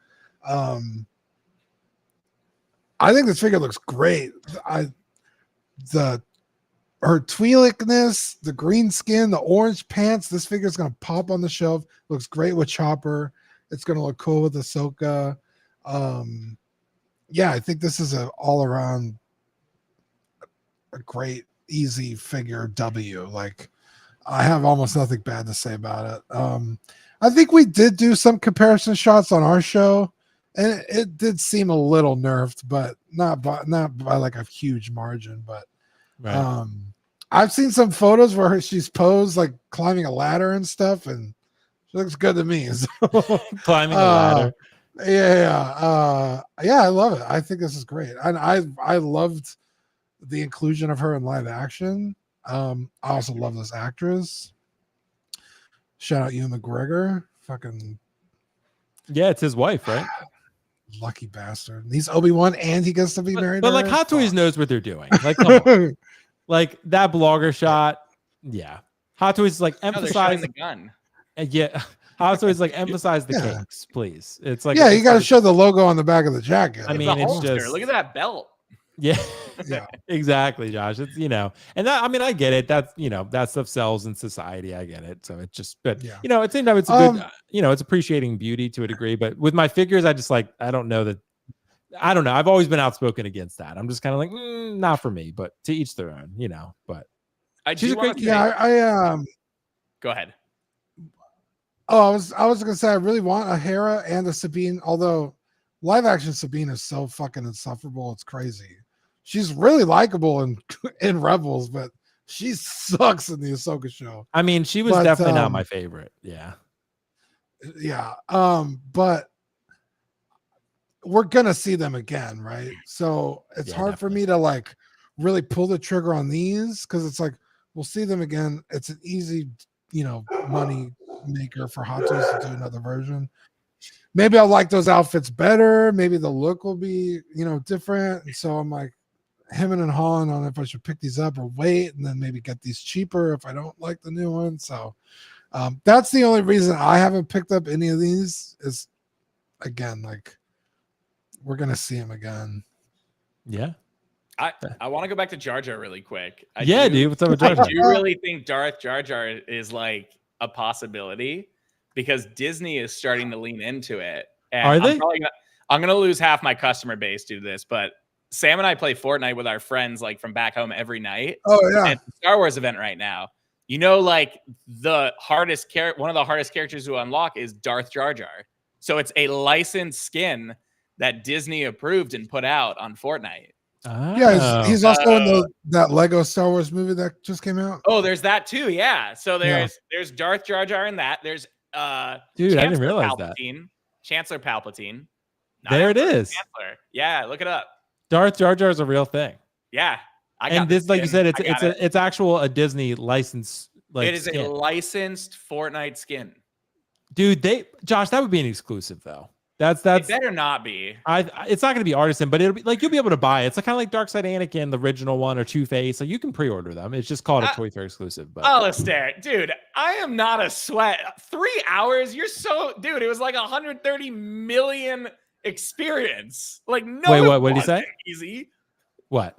I think this figure looks great. Her Twi'lekness, the green skin, the orange pants. This figure is going to pop on the shelf. Looks great with Chopper. It's going to look cool with Ahsoka. Yeah, I think this is an all around a great, easy figure W. Like, I have almost nothing bad to say about it. I think we did do some comparison shots on our show, and it did seem a little nerfed, but not by like a huge margin. But
right.
I've seen some photos where she's posed like climbing a ladder and stuff, and she looks good to me. So,
climbing a ladder.
Yeah, I love it. I think this is great, and I loved the inclusion of her in live action. I also love this actress. Shout out Ewan McGregor. Fucking
yeah, it's his wife, right?
Lucky bastard. He's Obi-Wan and he gets to be married.
But like Hot Toys knows what they're doing. Like, come on. Like that blogger shot. Yeah. Hot Toys is like emphasize
the gun.
Yeah. Hot Toys like emphasize the cakes, please. It's like
you got to show the logo on the back of the jacket.
I mean, it's just
look at that belt.
Yeah. Exactly, Josh. It's and that, I mean, I get it. That's that stuff sells in society. I get it. So it's just, but at the same time, it's a good, it's appreciating beauty to a degree. But with my figures, I just like, I don't know. I've always been outspoken against that. I'm just kind of like, not for me, but to each their own, but
she's a great. Go ahead.
Oh, I was gonna say I really want a Hera and a Sabine, although live action Sabine is so fucking insufferable, it's crazy. She's really likable in Rebels, but she sucks in the Ahsoka show.
I mean, she was definitely not my favorite. Yeah.
Yeah. But we're gonna see them again, right? So it's hard for me to like really pull the trigger on these, because it's like we'll see them again. It's an easy, money maker for Hot Toys to do another version. Maybe I'll like those outfits better. Maybe the look will be, different. And so I'm like hemming and hawing on if I should pick these up or wait, and then maybe get these cheaper if I don't like the new one. So that's the only reason I haven't picked up any of these is, again, like we're going to see him again.
Yeah.
I want to go back to Jar Jar really quick.
Dude. What's up with Jar Jar?
I do really think Darth Jar Jar is like a possibility, because Disney is starting to lean into it. And
are they?
I'm going to lose half my customer base due to this, but Sam and I play Fortnite with our friends like from back home every night.
Oh yeah.
And it's a Star Wars event right now. Like the hardest one of the hardest characters to unlock is Darth Jar Jar. So it's a licensed skin that Disney approved and put out on Fortnite.
Yeah, he's also in that Lego Star Wars movie that just came out.
Oh, there's that too. Yeah. So there's Darth Jar Jar in that. There's
dude,
Chancellor
I didn't realize
Palpatine, that. Chancellor Palpatine.
There it is.
Chancellor. Yeah, look it up.
Darth Jar Jar is a real thing.
Yeah.
And this, like you said, it's actual a Disney license. Like
it is a licensed Fortnite skin.
Dude, Josh, that would be an exclusive though. That's
it better not be.
It's not going to be Artisan, but it'll be like you'll be able to buy it. It's like kind of like Darkseid Anakin, the original one, or Two-Face. Like you can pre-order them. It's just called a Toy Fair exclusive. But
Alistair, dude, I am not a sweat. 3 hours? You're so dude. It was like 130 million experience. Like no.
Wait, what did he say?
Easy.
What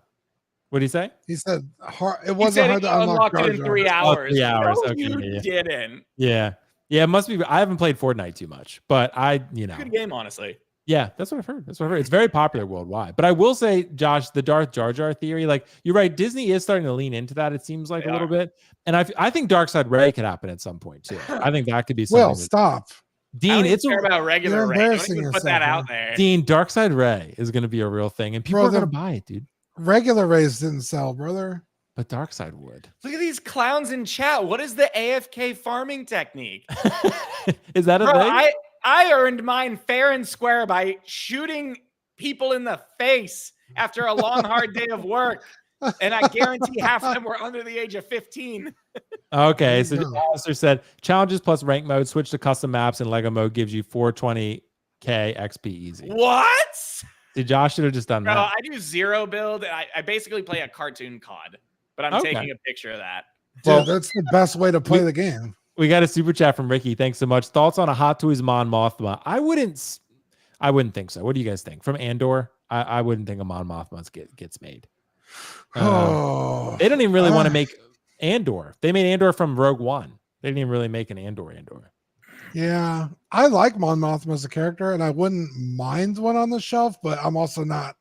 did he say?
He said hard. It wasn't hard to unlock
it in 3 hours.
3 hours.
No,
okay,
you didn't.
Yeah. Yeah, it must be. I haven't played Fortnite too much, but
Good game, honestly.
Yeah, that's what I've heard. It's very popular worldwide. But I will say, Josh, the Darth Jar Jar theory, like you're right, Disney is starting to lean into that. It seems like a little bit, and I think Darkseid Ray could happen at some point too. I think that could be something.
Will, stop.
Dean,
it's care about regular Ray. Don't even put that out there.
Dean, Darkseid Ray is going to be a real thing, and people are going to buy it, dude.
Regular Rays didn't sell, brother.
But Darkseid would.
Look at these clowns in chat. What is the AFK farming technique?
Is that a thing?
I earned mine fair and square by shooting people in the face after a long, hard day of work. And I guarantee half of them were under the age of 15.
Okay, so Alistair said, challenges plus rank mode, switch to custom maps, and Lego mode gives you 420k XP easy.
What?
See, Josh should have just done that.
I do zero build. I basically play a cartoon COD, but I'm taking a picture of that.
Dude, that's the best way to play the game. We
got a super chat from Ricky. Thanks so much. Thoughts on a Hot Toys Mon Mothma? I wouldn't think so. What do you guys think? From Andor, I wouldn't think a Mon Mothma gets made. They don't even really want to make Andor. They made Andor from Rogue One. They didn't even really make an Andor.
Yeah, I like Mon Mothma as a character, and I wouldn't mind one on the shelf, but I'm also not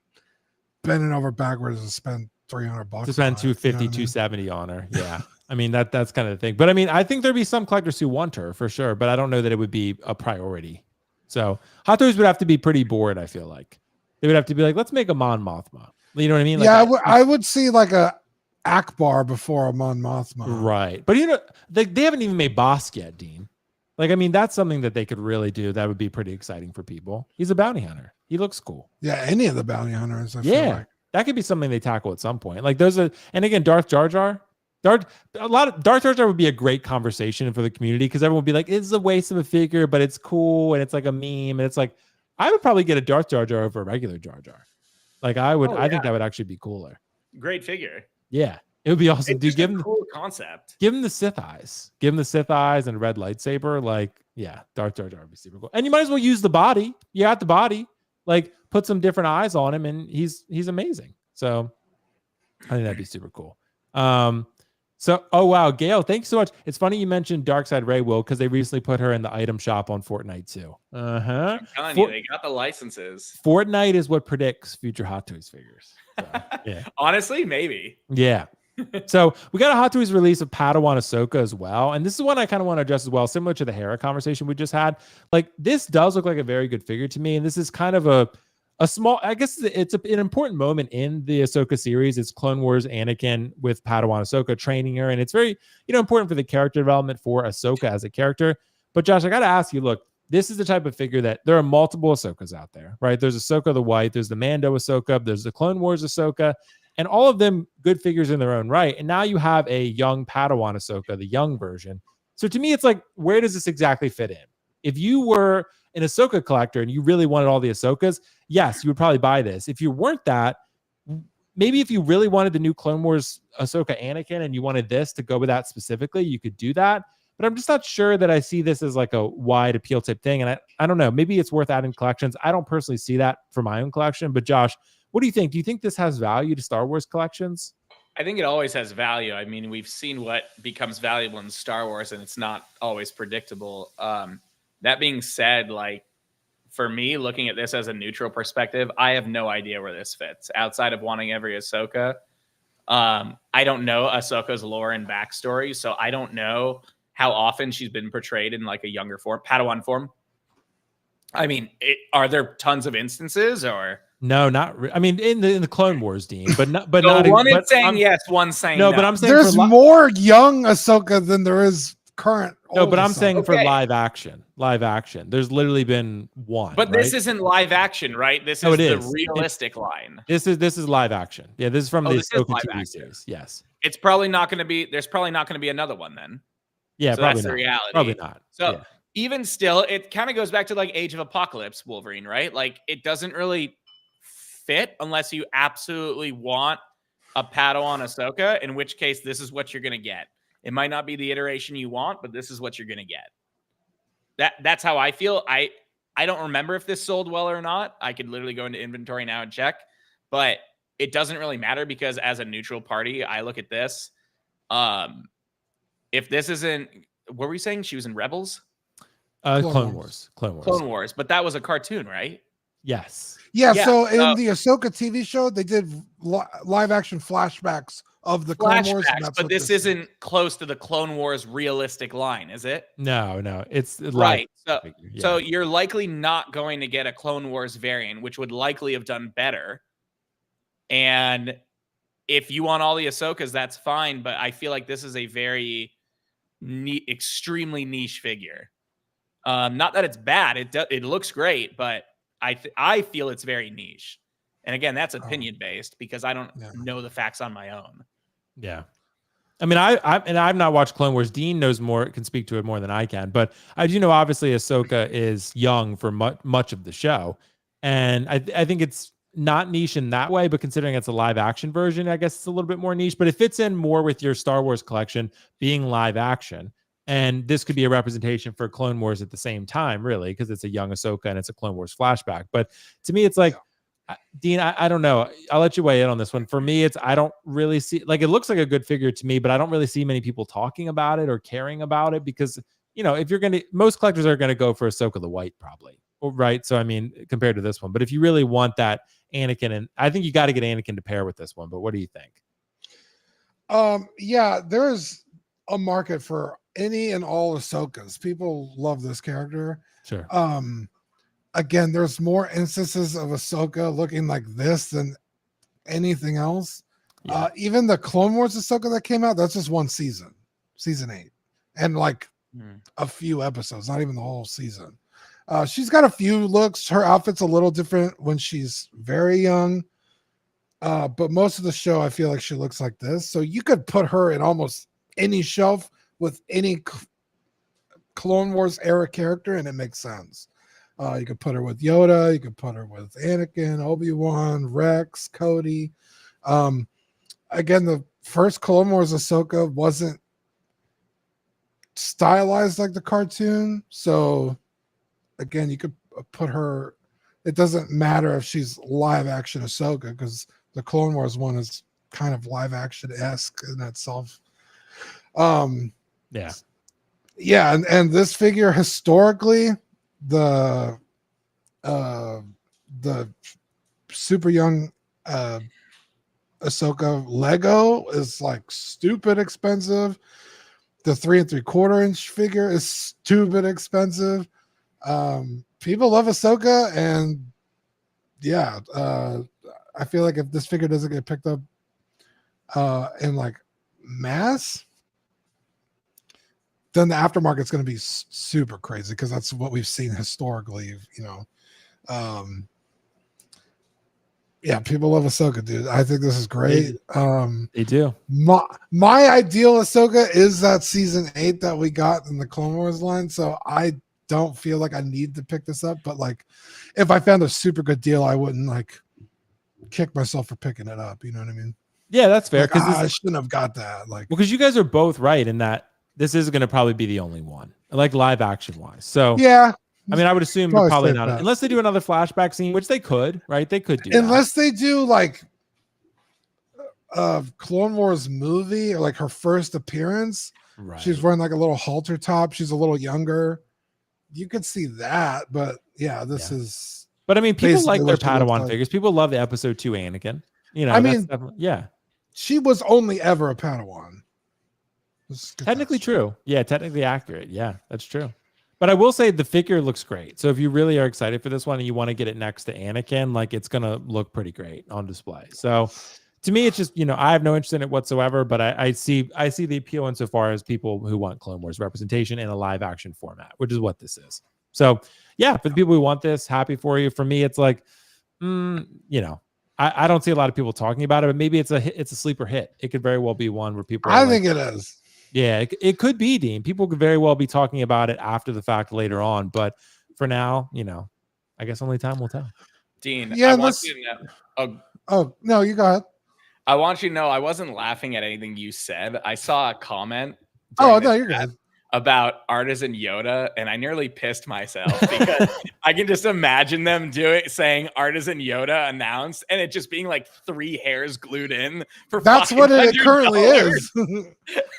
bending over backwards to spend $300
to spend $250, $270 on her. Yeah. I mean, that's kind of the thing. But I mean, I think there'd be some collectors who want her for sure, but I don't know that it would be a priority. So Hot Toys would have to be pretty bored, I feel like. They would have to be like, let's make a Mon Mothma. You know what I mean? Like,
yeah, I would see like a Akbar before a Mon Mothma.
Right. But they haven't even made Bosk yet, Dean. Like, I mean, that's something that they could really do. That would be pretty exciting for people. He's a bounty hunter. He looks cool.
Yeah, any of the bounty hunters. I feel like.
That could be something they tackle at some point. Like and again, Darth Jar Jar. Darth Jar Jar would be a great conversation for the community because everyone would be like, it's a waste of a figure, but it's cool and it's like a meme. And it's like, I would probably get a Darth Jar Jar over a regular Jar Jar. Like I think that would actually be cooler.
Great figure.
Yeah. It would be awesome.
It's just a cool concept.
Give him the Sith eyes. Give him the Sith eyes and a red lightsaber. Like, yeah, Darth Jar Jar would be super cool. And you might as well use the body. You got the body. Like, put some different eyes on him, and he's amazing. So, I think that'd be super cool. Oh wow, Gail, thanks so much. It's funny you mentioned Darkseid Ray, Will, because they recently put her in the item shop on Fortnite too.
I'm telling you, they got the licenses.
Fortnite is what predicts future Hot Toys figures. So, yeah.
Honestly, maybe.
Yeah. So we got a Hot Toys release of Padawan Ahsoka as well. And this is one I kind of want to address as well, similar to the Hera conversation we just had. Like, this does look like a very good figure to me. And this is kind of a small, I guess it's an important moment in the Ahsoka series. It's Clone Wars Anakin with Padawan Ahsoka training her. And it's very, important for the character development for Ahsoka as a character. But Josh, I got to ask you, look, this is the type of figure that there are multiple Ahsokas out there, right? There's Ahsoka the White, there's the Mando Ahsoka, there's the Clone Wars Ahsoka, and all of them good figures in their own right. And now you have a young Padawan Ahsoka, the young version. So to me, it's like, where does this exactly fit in? If you were an Ahsoka collector and you really wanted all the Ahsokas, yes, you would probably buy this. If you weren't that, maybe if you really wanted the new Clone Wars Ahsoka Anakin and you wanted this to go with that specifically, you could do that. But I'm just not sure that I see this as like a wide appeal type thing. And I don't know, maybe it's worth adding collections. I don't personally see that for my own collection. But Josh, what do you think? Do you think this has value to Star Wars collections?
I think it always has value. I mean, we've seen what becomes valuable in Star Wars, and it's not always predictable. That being said, like, for me, looking at this as a neutral perspective, I have no idea where this fits outside of wanting every Ahsoka. I don't know Ahsoka's lore and backstory, so I don't know how often she's been portrayed in like a younger form, Padawan form. I mean, are there tons of instances or?
No, not. I mean, in the Clone Wars, Dean, but not. But
so
not.
One is saying yes, one saying no.
But I'm saying
there's more young Ahsoka than there is current.
No, but I'm saying for
okay.
live action. There's literally been one.
But this isn't live action, right? This is the realistic line.
This is live action. Yeah, this is from the Ahsoka TV series. Yes.
It's probably not going to be. There's probably not going to be another one then.
Yeah,
so
probably
that's
not.
the reality.
Probably not.
So even still, it kind of goes back to like Age of Apocalypse Wolverine, right? Like, it doesn't really fit unless you absolutely want a Padawan Ahsoka, in which case this is what you're going to get. It might not be the iteration you want, but this is what you're going to get. That's how I feel. I don't remember if this sold well or not. I could literally go into inventory now and check, but it doesn't really matter because as a neutral party, I look at this. If this isn't, what were we saying? She was in Rebels?
Clone Wars.
Clone Wars, but that was a cartoon, right?
Yes.
Yeah,
Yeah,
so in the Ahsoka TV show, they did live action flashbacks of the Clone Wars. And that's
but
what
this isn't close to the Clone Wars realistic line, is it?
No, it's
Right.
figure,
So you're likely not going to get a Clone Wars variant, which would likely have done better. And if you want all the Ahsokas, that's fine. But I feel like this is a very extremely niche figure. Not that it's bad; it looks great, but I feel it's very niche. And again, that's opinion based because I don't know the facts on my own.
Yeah. I mean, I've not watched Clone Wars. Dean knows more, can speak to it more than I can, but I do know obviously Ahsoka is young for much of the show, and I think it's not niche in that way, but considering it's a live action version, I guess it's a little bit more niche. But it fits in more with your Star Wars collection being live action, and this could be a representation for Clone Wars at the same time, really, because it's a young Ahsoka and it's a Clone Wars flashback. But to me, it's like. Dean, I don't know. I'll let you weigh in on this one. For me, I don't really see, like, it looks like a good figure to me, but I don't really see many people talking about it or caring about it because, if you're going to, most collectors are going to go for Ahsoka the White probably. Right. So, I mean, compared to this one, but if you really want that Anakin, and I think you got to get Anakin to pair with this one, but what do you think?
Yeah, there's a market for any and all Ahsokas. People love this character.
Sure.
Again, there's more instances of Ahsoka looking like this than anything else. Yeah. Even the Clone Wars Ahsoka that came out, that's just one season 8, and like a few episodes, not even the whole season. She's got a few looks. Her outfit's a little different when she's very young, but most of the show, I feel like she looks like this. So you could put her in almost any shelf with any Clone Wars era character, and it makes sense. You could put her with Yoda. You could put her with Anakin, Obi-Wan, Rex, Cody. Again, the first Clone Wars Ahsoka wasn't stylized like the cartoon. So, again, you could put her. It doesn't matter if she's live action Ahsoka because the Clone Wars one is kind of live action-esque in itself.
Yeah.
And this figure historically, the super young Ahsoka Lego is like stupid expensive. The 3 3/4 inch figure is stupid expensive. People love Ahsoka, and I feel like if this figure doesn't get picked up in like mass, then the aftermarket's going to be super crazy because that's what we've seen historically, people love Ahsoka, dude. I think this is great.
They do.
My ideal Ahsoka is that season 8 that we got in the Clone Wars line, so I don't feel like I need to pick this up, but like if I found a super good deal, I wouldn't like kick myself for picking it up. You know what I mean?
Yeah, that's fair.
Because I shouldn't have got that. Like,
because you guys are both right in that this is going to probably be the only one, like live action wise. So
yeah,
I mean, I would assume probably not, unless they do another flashback scene, which they could, right? They could do
unless they do like a Clone Wars movie or like her first appearance. Right. She's wearing like a little halter top. She's a little younger. You could see that, but this is.
But I mean, people like their Padawan figures. People love the episode 2 Anakin.
I mean, she was only ever a Padawan.
Technically true. Yeah, technically accurate. Yeah, that's true. But I will say the figure looks great. So if you really are excited for this one and you want to get it next to Anakin, like it's going to look pretty great on display. So to me, it's just, I have no interest in it whatsoever, but I see the appeal insofar as people who want Clone Wars representation in a live action format, which is what this is. So yeah, for the people who want this, happy for you. For me, it's like, I don't see a lot of people talking about it, but maybe it's a sleeper hit. It could very well be one where people
I think it is.
Yeah, it could be, Dean. People could very well be talking about it after the fact later on. But for now, I guess only time will tell.
Dean,
yeah,
I want you to know.
Oh, no, you go ahead.
I want you to know I wasn't laughing at anything you said. I saw a comment.
Oh, no, you're good.
about Artisan Yoda, and I nearly pissed myself because I can just imagine them saying Artisan Yoda announced, and it just being like 3 hairs glued in for
That's what it currently
$500.
is.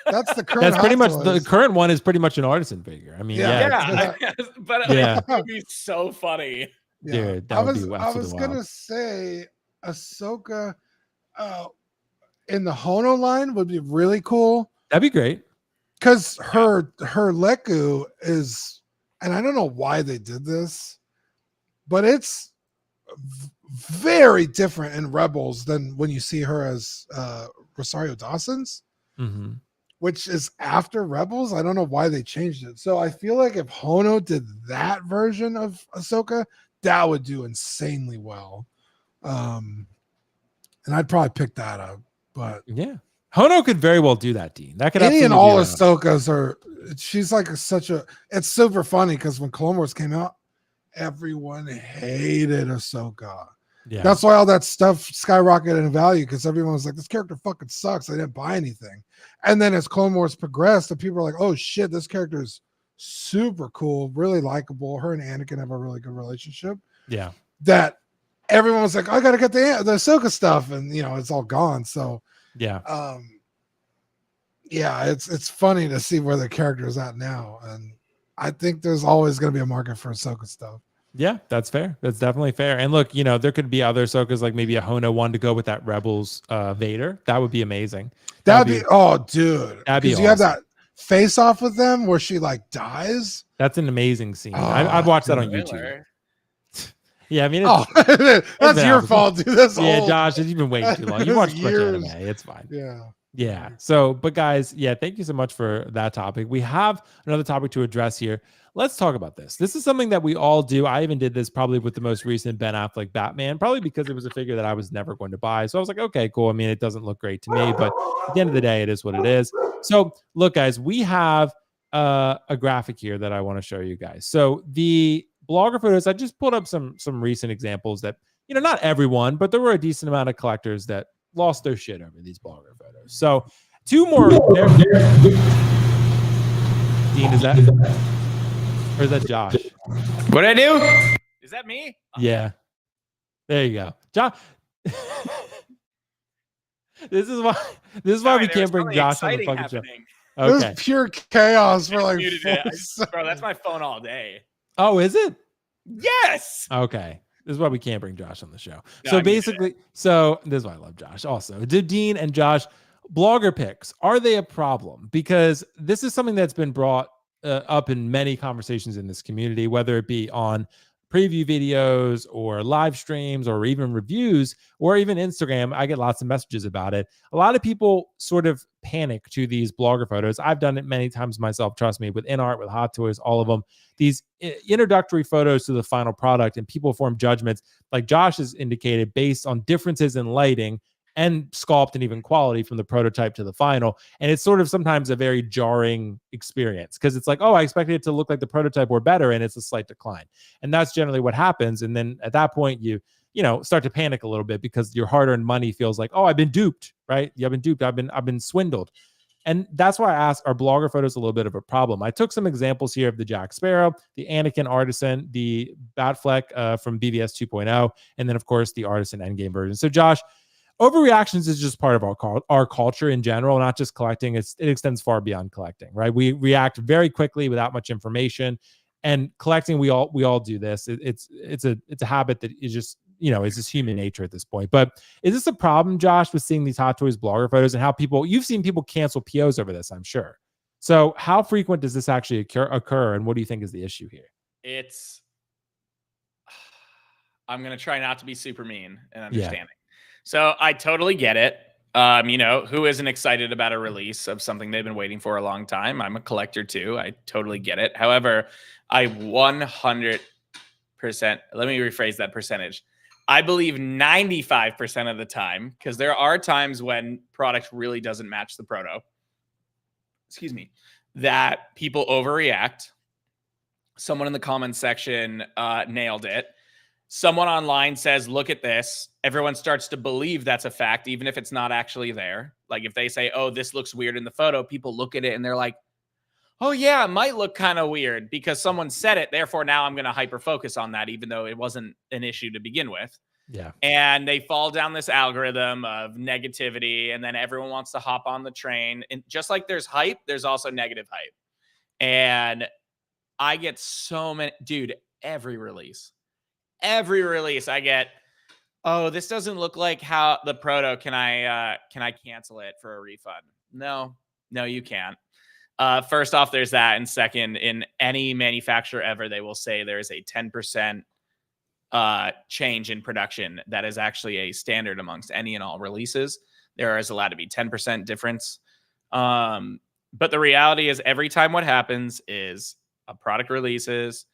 That's the current.
That's pretty
Hot
much
Toys.
the current one is pretty much an Artisan figure. I mean,
Yeah.
But
Yeah.
it would be so funny.
Yeah.
Dude,
I was gonna say Ahsoka in the Hono line would be really cool.
That'd be great.
Because her Leku is, and I don't know why they did this, but it's very different in Rebels than when you see her as Rosario Dawson's, which is after Rebels. I don't know why they changed it. So I feel like if Hono did that version of Ahsoka, that would do insanely well. And I'd probably pick that up. But
yeah. Hono could very well do that, Dean. That could
any and all
absolutely be
Ahsokas are. She's like it's super funny because when Clone Wars came out, everyone hated Ahsoka.
Yeah.
That's why all that stuff skyrocketed in value because everyone was like, "This character fucking sucks." I didn't buy anything. And then as Clone Wars progressed, the people were like, "Oh shit, this character is super cool, really likable." Her and Anakin have a really good relationship.
Yeah.
That everyone was like, "I gotta get the Ahsoka stuff," and it's all gone. So.
Yeah.
Yeah, it's funny to see where the character is at now, and I think there's always going to be a market for Ahsoka stuff.
Yeah, that's fair. That's definitely fair. And look, there could be other Ahsokas, like maybe a Hono one to go with that Rebels Vader. That would be amazing.
That'd be oh, dude,
that'd be
you
awesome.
have that face off with them where she like dies.
That's an amazing scene. I've watched that on YouTube. Yeah, I mean,
that's your fault, dude. That's
old. Josh, you've been waiting too long. You watched too much anime. It's fine. Yeah. So, but guys, thank you so much for that topic. We have another topic to address here. Let's talk about this. This is something that we all do. I even did this probably with the most recent Ben Affleck Batman, probably because it was a figure that I was never going to buy. So I was like, okay, cool. I mean, it doesn't look great to me, but at the end of the day, it is what it is. So look, guys, we have a graphic here that I want to show you guys. So the blogger photos, I just pulled up some recent examples that, not everyone, but there were a decent amount of collectors that lost their shit over these blogger photos. So 2 more. Dean, is that? Or is that Josh?
What'd I do? Is that me?
Yeah. There you go. Josh. This is why we can't bring Josh on the fucking show.
Okay. This is pure chaos for like
bro, that's my phone all day.
Oh, is it?
Yes.
Okay. This is why we can't bring Josh on the show. No, so basically, this is why I love Josh also. Dean and Josh, blogger pics, are they a problem? Because this is something that's been brought up in many conversations in this community, whether it be on preview videos or live streams or even reviews or even Instagram. I get lots of messages about it. A lot of people sort of panic to these blogger photos. I've done it many times myself, trust me, with InArt, with Hot Toys, all of them. These introductory photos to the final product, and people form judgments, like Josh has indicated, based on differences in lighting and sculpt and even quality from the prototype to the final. And it's sort of sometimes a very jarring experience because it's like, oh, I expected it to look like the prototype or better, and it's a slight decline. And that's generally what happens. And then at that point, you start to panic a little bit because your hard-earned money feels like, oh, I've been duped, right? I've been duped. I've been swindled. And that's why I asked, are blogger photos a little bit of a problem? I took some examples here of the Jack Sparrow, the Anakin Artisan, the Batfleck from BVS 2.0, and then, of course, the Artisan Endgame version. So, Josh, overreactions is just part of our culture in general, not just collecting. It extends far beyond collecting, right? We react very quickly without much information, and collecting, we all do this. It's a habit that is just, it's just human nature at this point. But is this a problem, Josh, with seeing these Hot Toys blogger photos and how you've seen people cancel POs over this, I'm sure. So how frequent does this actually occur, and what do you think is the issue here?
I'm going to try not to be super mean and understanding. Yeah. So I totally get it. Who isn't excited about a release of something they've been waiting for a long time? I'm a collector too. I totally get it. However, I 100%, let me rephrase that percentage. I believe 95% of the time, because there are times when product really doesn't match the proto, that people overreact. Someone in the comments section nailed it. Someone online says, look at this. Everyone starts to believe that's a fact, even if it's not actually there. Like if they say, oh, this looks weird in the photo, people look at it and they're like, oh yeah, it might look kind of weird because someone said it. Therefore, now I'm going to hyper focus on that, even though it wasn't an issue to begin with.
Yeah.
And they fall down this algorithm of negativity, and then everyone wants to hop on the train. And just like there's hype, there's also negative hype. And I get so many, dude, every release I get, oh, this doesn't look like how the proto. Can I cancel it for a refund? No, you can't. First off, there's that. And second, in any manufacturer ever, they will say there's a 10% change in production. That is actually a standard amongst any and all releases. There is allowed to be 10% difference. But the reality is every time what happens is a product releases,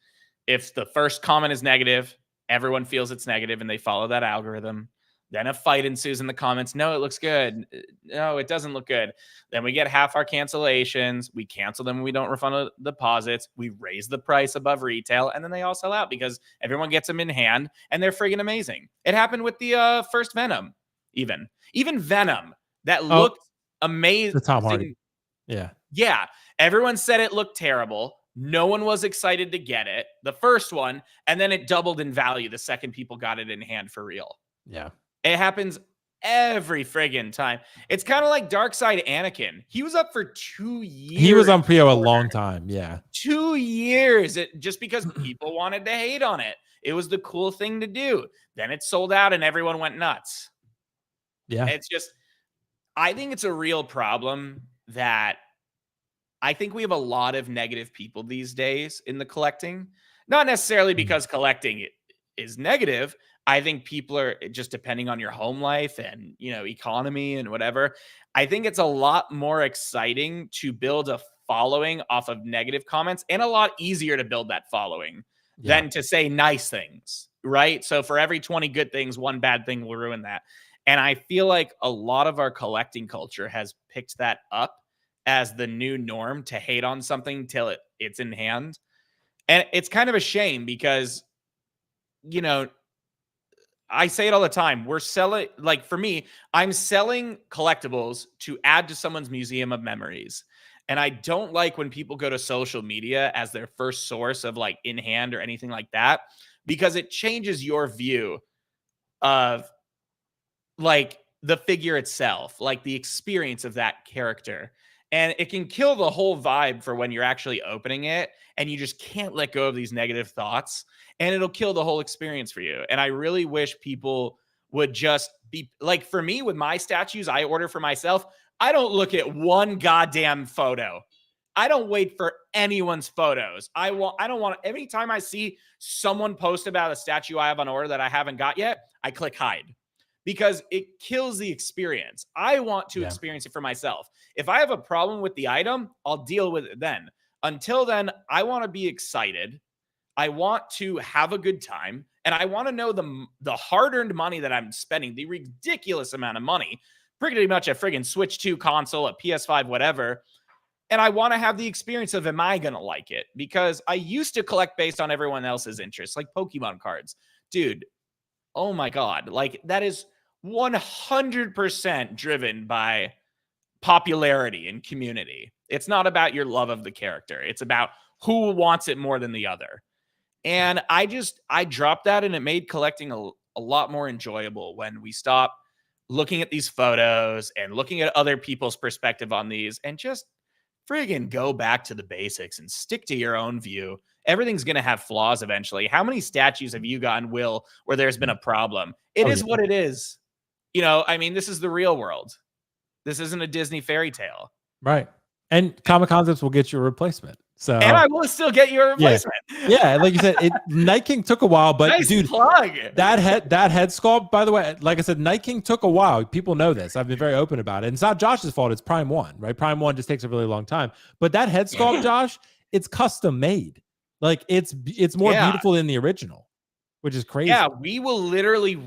if the first comment is negative, everyone feels it's negative and they follow that algorithm. Then a fight ensues in the comments. No, it looks good. No, it doesn't look good. Then we get half our cancellations. We cancel them when we don't refund the deposits. We raise the price above retail, and then they all sell out because everyone gets them in hand, and they're friggin' amazing. It happened with the first Venom, even Venom that looked amazing.
The Tom Hardy.
Yeah. Everyone said it looked terrible. No one was excited to get it, the first one, and then it doubled in value the second people got it in hand for real.
Yeah.
It happens every friggin' time. It's kind of like Darkseid Anakin. He was up for 2 years.
He was on PO a long time. Yeah.
2 years. Just because people wanted to hate on it. It was the cool thing to do. Then it sold out and everyone went nuts.
Yeah.
It's just, I think it's a real problem that I think we have a lot of negative people these days in the collecting. Not necessarily because collecting is negative. I think people are just depending on your home life and, economy and whatever. I think it's a lot more exciting to build a following off of negative comments and a lot easier to build that following than to say nice things, right? So for every 20 good things, one bad thing will ruin that. And I feel like a lot of our collecting culture has picked that up as the new norm to hate on something till it's in hand. And it's kind of a shame because, I say it all the time. We're selling, like for me, I'm selling collectibles to add to someone's museum of memories. And I don't like when people go to social media as their first source of like in hand or anything like that, because it changes your view of like the figure itself, like the experience of that character. And it can kill the whole vibe for when you're actually opening it and you just can't let go of these negative thoughts, and it'll kill the whole experience for you. And I really wish people would just be like, for me with my statues I order for myself, I don't look at one goddamn photo. I don't wait for anyone's photos. I don't want, every time I see someone post about a statue I have on order that I haven't got yet, I click hide. Because it kills the experience. I want to experience it for myself. If I have a problem with the item, I'll deal with it then. Until then, I want to be excited. I want to have a good time. And I want to know the hard-earned money that I'm spending, the ridiculous amount of money, pretty much a friggin' Switch 2 console, a PS5, whatever. And I want to have the experience of, am I going to like it? Because I used to collect based on everyone else's interests, like Pokemon cards. Dude, oh my God. Like, that is 100% driven by popularity and community. It's not about your love of the character. It's about who wants it more than the other. And I dropped that, and it made collecting a lot more enjoyable when we stop looking at these photos and looking at other people's perspective on these and just friggin' go back to the basics and stick to your own view. Everything's going to have flaws eventually. How many statues have you gotten, Will, where there's been a problem? It is what it is. I mean, this is the real world. This isn't a Disney fairy tale.
Right. And Comic Concepts will get you a replacement. So,
and I will still get you a replacement.
Yeah, like you said, Night King took a while, but
nice
dude,
plug.
that head sculpt, by the way, like I said, Night King took a while. People know this. I've been very open about it. And it's not Josh's fault. It's Prime 1, right? Prime 1 just takes a really long time. But that head sculpt, Josh, it's custom made. Like it's more beautiful than the original, which is crazy.
Yeah, we will literally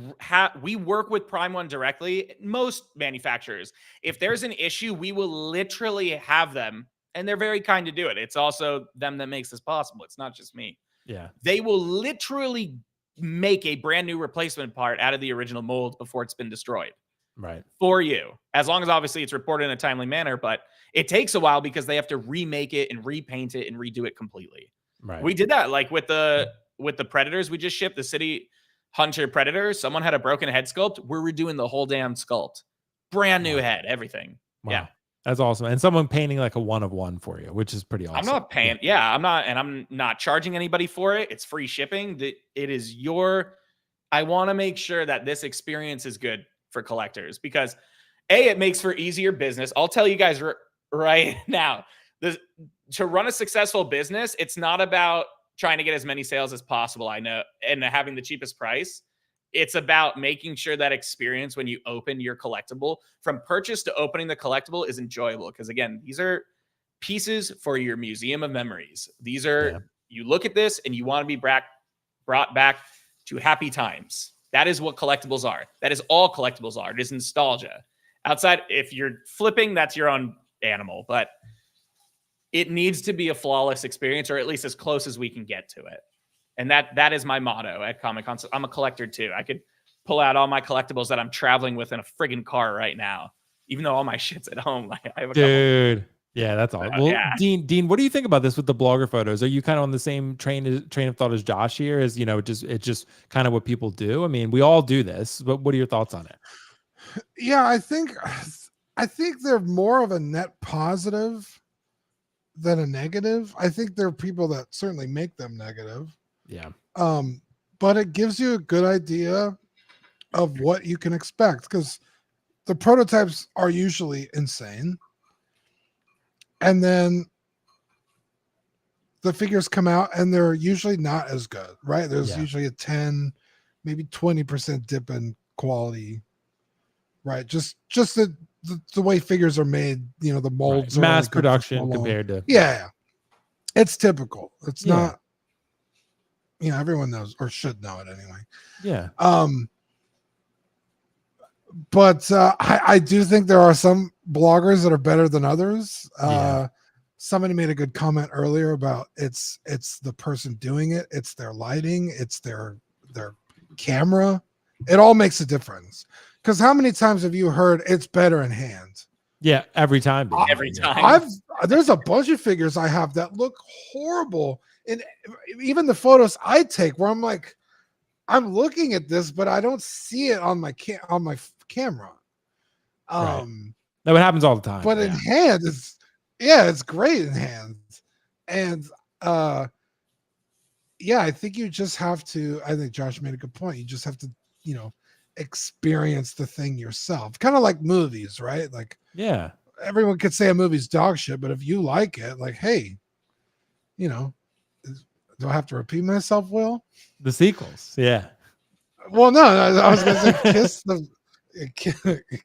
we work with Prime 1 directly. Most manufacturers, if there's an issue, we will literally have them. And they're very kind to do it. It's also them that makes this possible. It's not just me.
Yeah.
They will literally make a brand new replacement part out of the original mold before it's been destroyed.
Right.
for you, as long as obviously it's reported in a timely manner. But it takes a while because they have to remake it and repaint it and redo it completely.
Right.
We did that like with the Predators we just shipped, the City Hunter Predator. Someone had a broken head sculpt. We're redoing the whole damn sculpt. Brand new head, everything.
Wow.
Yeah.
That's awesome. And someone painting like a 1 of 1 for you, which is pretty awesome.
I'm not paying. Yeah, I'm not. And I'm not charging anybody for it. It's free shipping. It is your, I want to make sure that this experience is good for collectors because it makes for easier business. I'll tell you guys right now, to run a successful business, it's not about trying to get as many sales as possible. I know, and having the cheapest price. It's about making sure that experience when you open your collectible, from purchase to opening the collectible, is enjoyable. Because again, these are pieces for your museum of memories. These are, you look at this and you want to be brought back to happy times. That is what collectibles are. That is all collectibles are. It is nostalgia. Outside, if you're flipping, that's your own animal. But it needs to be a flawless experience, or at least as close as we can get to it. And that is my motto at Comic-Con. So I'm a collector too. I could pull out all my collectibles that I'm traveling with in a friggin' car right now, even though all my shit's at home. I have a
Dude. Yeah, that's all. Well,
yeah.
Dean, what do you think about this with the blogger photos? Are you kind of on the same train of thought as Josh here? As you know, it's just kind of what people do. I mean, we all do this, but what are your thoughts on it?
Yeah, I think they're more of a net positive than a negative. I think there are people that certainly make them negative.
Yeah.
But it gives you a good idea of what you can expect because the prototypes are usually insane. And then the figures come out and they're usually not as good, right? There's usually a 10, maybe 20% dip in quality, right? Just the way figures are made, you know, the molds are
mass production compared to
it's typical. It's not, you know, everyone knows or should know it anyway.
Yeah.
But I do think there are some bloggers that are better than others. Somebody made a good comment earlier about it's the person doing it, it's their lighting, it's their camera. It all makes a difference. Because how many times have you heard it's better in hand?
Yeah, every time.
Every time.
There's a bunch of figures I have that look horrible. And even the photos I take where I'm like, I'm looking at this, but I don't see it on my camera.
Right. No, it happens all the time.
But in hand, it's great in hand. And I think you just have to, I think Josh made a good point. You just have to, you know, experience the thing yourself. Kind of like movies, right? Like,
yeah,
everyone could say a movie's dog shit, but if you like it, like, hey, you know, do I have to repeat myself, Will?
The sequels, yeah.
Well, no, I was gonna say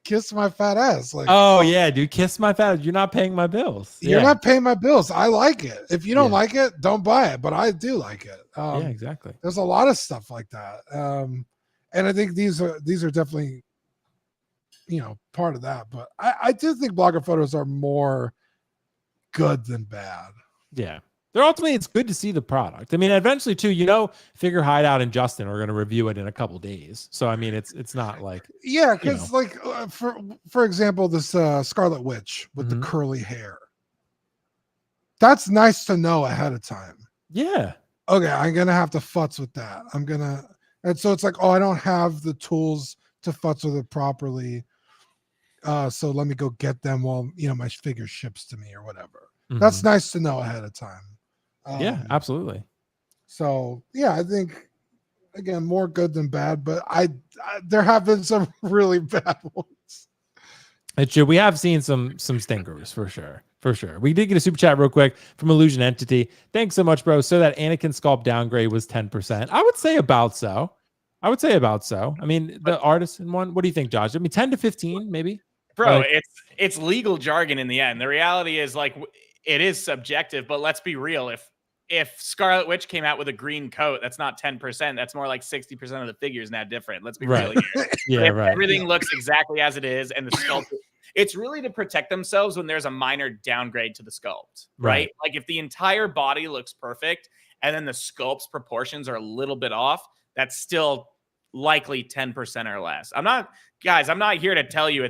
kiss my fat ass. Like,
oh yeah, dude, kiss my fat ass. You're not paying my bills.
You're not paying my bills. I like it. If you don't like it, don't buy it. But I do like it.
Yeah, exactly.
There's a lot of stuff like that, and I think these are definitely, you know, part of that. But I do think blogger photos are more good than bad.
Yeah. They're ultimately, it's good to see the product. I mean, eventually too, you know, Figure Hideout and Justin are going to review it in a couple days. So, I mean, it's not like,
because like for example, this Scarlet Witch with the curly hair. That's nice to know ahead of time.
Yeah.
Okay, I'm going to have to futz with that. And so it's like, oh, I don't have the tools to futz with it properly. So let me go get them while, you know, my figure ships to me or whatever. That's nice to know ahead of time.
Yeah, absolutely.
So yeah, I think again more good than bad, but I there have been some really bad ones.
We have seen some stinkers for sure. We did get a super chat real quick from Illusion Entity. Thanks so much, bro. So that Anakin sculpt downgrade was 10%. I would say about so. I mean, the Artisan one. What do you think, Josh? I mean, 10 to 15, maybe.
Bro, it's legal jargon in the end. The reality is, like, it is subjective, but let's be real. If Scarlet Witch came out with a green coat, that's not 10%. That's more like 60% of the figures now different. Let's be real here. Everything looks exactly as it is, and the sculpt, it's really to protect themselves when there's a minor downgrade to the sculpt, right? Like if the entire body looks perfect and then the sculpt's proportions are a little bit off, that's still likely 10% or less. I'm not here to tell you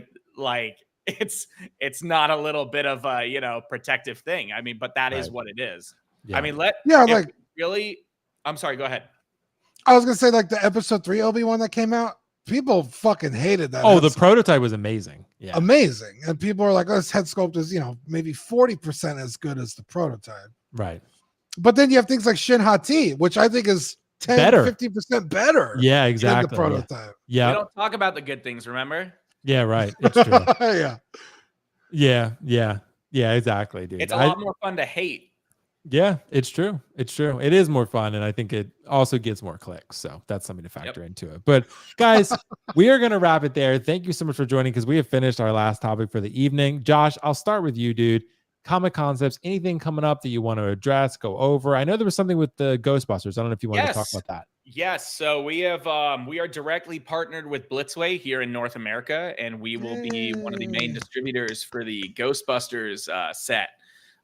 it's not a little bit of a, protective thing. I mean, but that is what it is.
Yeah.
I mean, I'm sorry, go ahead.
I was gonna say, like, the episode 3 Obi-Wan that came out, people fucking hated that.
Oh, the prototype was amazing. Yeah.
Amazing. And people are like, oh, this head sculpt is, maybe 40% as good as the prototype.
Right.
But then you have things like Shin Hati, which I think is 15% better.
Yeah, exactly.
Than the prototype.
Yeah.
We don't talk about the good things, remember?
Yeah, right. It's true.
Yeah.
Yeah, exactly, dude.
It's a lot more fun to hate.
Yeah, it's true. It's true. It is more fun, and I think it also gets more clicks. So that's something to factor into it. But guys, we are going to wrap it there. Thank you so much for joining, because we have finished our last topic for the evening. Josh, I'll start with you, dude. Comic concepts, anything coming up that you want to address, go over? I know there was something with the Ghostbusters. I don't know if you wanted to talk about that.
Yes. So we are directly partnered with Blitzway here in North America, and we will be one of the main distributors for the Ghostbusters set.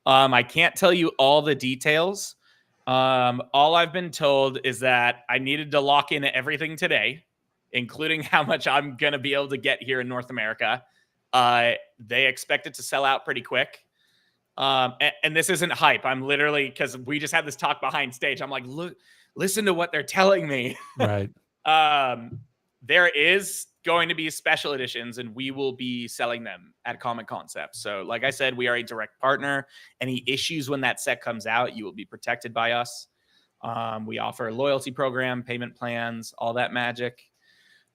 I can't tell you all the details. All I've been told is that I needed to lock in everything today, including how much I'm going to be able to get here in North America. They expect it to sell out pretty quick. And this isn't hype. I'm literally, because we just had this talk behind stage. I'm like, listen to what they're telling me.
Right.
There is going to be special editions, and we will be selling them at Comic Concepts. So like I said, we are a direct partner. Any issues when that set comes out, you will be protected by us. We offer a loyalty program, payment plans, all that magic.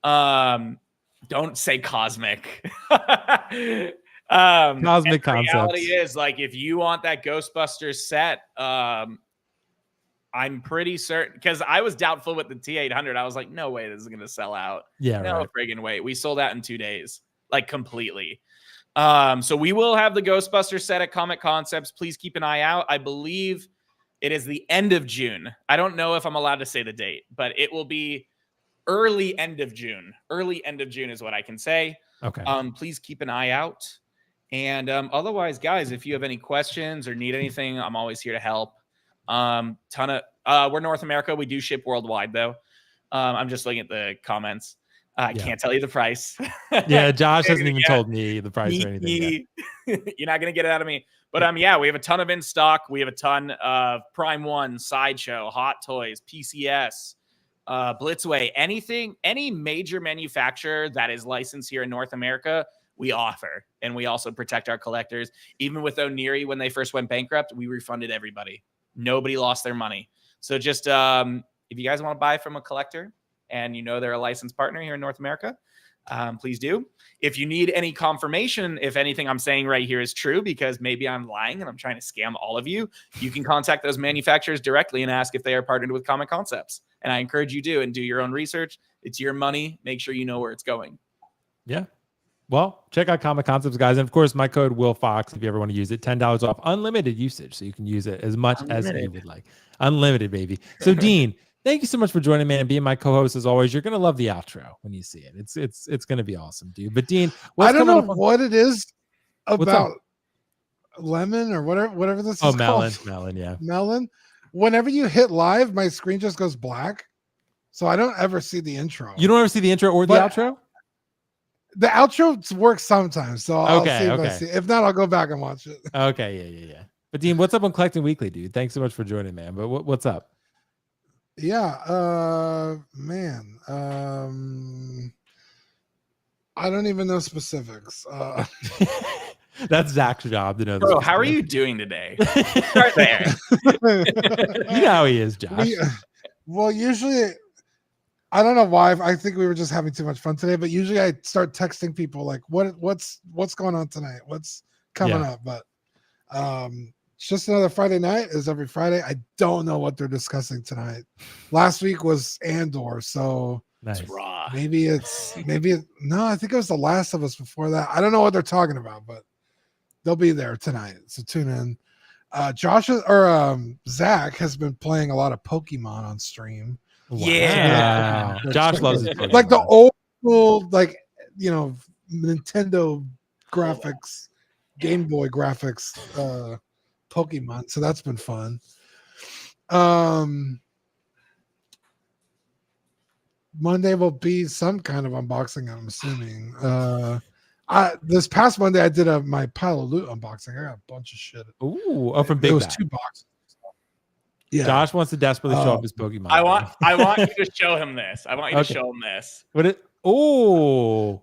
Don't say cosmic.
Cosmic concepts.
The reality is, like, if you want that Ghostbusters set, I'm pretty certain, because I was doubtful with the T800. I was like, no way this is going to sell out.
Yeah,
no friggin' way. We sold out in 2 days, like, completely. So we will have the Ghostbusters set at Comic Concepts. Please keep an eye out. I believe it is the end of June. I don't know if I'm allowed to say the date, but it will be early end of June. Early end of June is what I can say.
Okay.
Please keep an eye out. And otherwise, guys, if you have any questions or need anything, I'm always here to help. We're North America. We do ship worldwide, though. I'm just looking at the comments. I can't tell you the price.
Yeah, Josh hasn't even told me the price or anything
yet. You're not going to get it out of me. But we have a ton of in stock. We have a ton of Prime One, Sideshow, Hot Toys, PCS, Blitzway, any major manufacturer that is licensed here in North America, we offer. And we also protect our collectors. Even with O'Neary, when they first went bankrupt, we refunded everybody. Nobody lost their money. So just if you guys want to buy from a collector and they're a licensed partner here in North America, please do. If you need any confirmation, if anything I'm saying right here is true, because maybe I'm lying and I'm trying to scam all of you, you can contact those manufacturers directly and ask if they are partnered with Comic Concepts. And I encourage you to, and do your own research. It's your money. Make sure you know where it's going.
Yeah. Well, check out Comic Concepts, guys. And of course, my code WillFox, if you ever want to use it, $10 off, unlimited usage. So you can use it as much as you would like. Unlimited, baby. So Dean, thank you so much for joining me and being my co-host as always. You're going to love the outro when you see it. It's going to be awesome, dude. But Dean,
I don't know what it is about lemon or whatever this is called.
Melon, yeah.
Melon. Whenever you hit live, my screen just goes black. So I don't ever see the intro.
You don't ever see the intro or the outro?
The outro works sometimes, so I'll see if I see. If not, I'll go back and watch it.
Okay, yeah. But Dean, what's up on Collecting Weekly, dude? Thanks so much for joining, man. But what's up?
Yeah, man. I don't even know specifics.
That's Zach's job to know.
Bro, how are you doing today? Start there.
You know how he is, Josh.
Well, usually. I don't know why. I think we were just having too much fun today, but usually I start texting people like, what's going on tonight? What's coming up? But it's just another Friday night, as every Friday. I don't know what they're discussing tonight. Last week was Andor, so
nice.
Maybe no, I think it was The Last of Us before that. I don't know what they're talking about, but they'll be there tonight. So tune in. Zach has been playing a lot of Pokemon on stream.
Wow. Yeah, Josh loves it.
Like the old school, like Nintendo graphics, Game Boy graphics, Pokemon. So that's been fun. Monday will be some kind of unboxing, I'm assuming. This past Monday I did my pile of loot unboxing. I got a bunch of shit.
Ooh, oh, from Big
It was
Bag.
2 boxes. Yeah.
Josh wants to desperately show up his Pokemon.
I want you to show him this. I want you to show him this.
What it? Oh,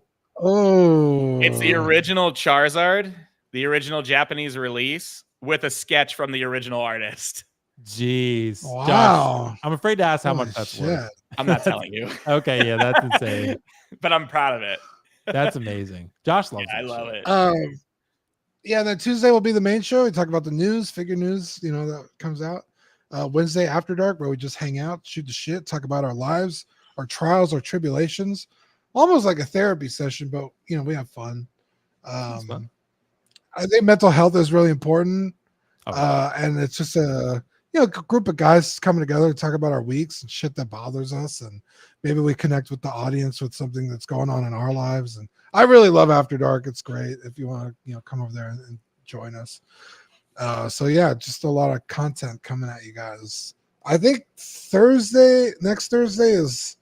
it's the original Charizard, the original Japanese release with a sketch from the original artist.
Jeez.
Wow.
Josh, I'm afraid to ask how
Holy
much that's
shit.
worth.
I'm not telling you.
Okay, yeah, that's insane.
But I'm proud of it.
That's amazing. Josh loves it.
I love it.
Yeah, and then Tuesday will be the main show. We talk about the news, figure news, that comes out. Wednesday After Dark, where we just hang out, shoot the shit, talk about our lives, our trials, our tribulations. Almost like a therapy session, but we have fun.
Fun.
I think mental health is really important. And it's just a group of guys coming together to talk about our weeks and shit that bothers us, and maybe we connect with the audience with something that's going on in our lives. And I really love After Dark. It's great if you want to come over there and join us. So yeah, just a lot of content coming at you guys. I think next Thursday is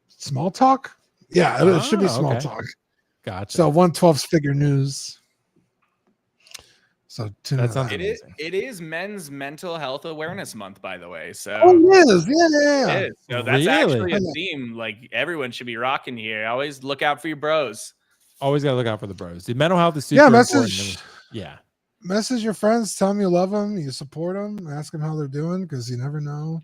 small talk. Yeah, it should be small talk.
Gotcha.
So 112's figure news. So
that sounds amazing.
It is Men's Mental Health Awareness Month, by the way. So
it is. Yeah.
It is. So that's actually a theme like everyone should be rocking here. Always look out for your bros.
Always gotta look out for the bros. The mental health is super important.
Message your friends, tell them you love them, you support them, ask them how they're doing, because you never know.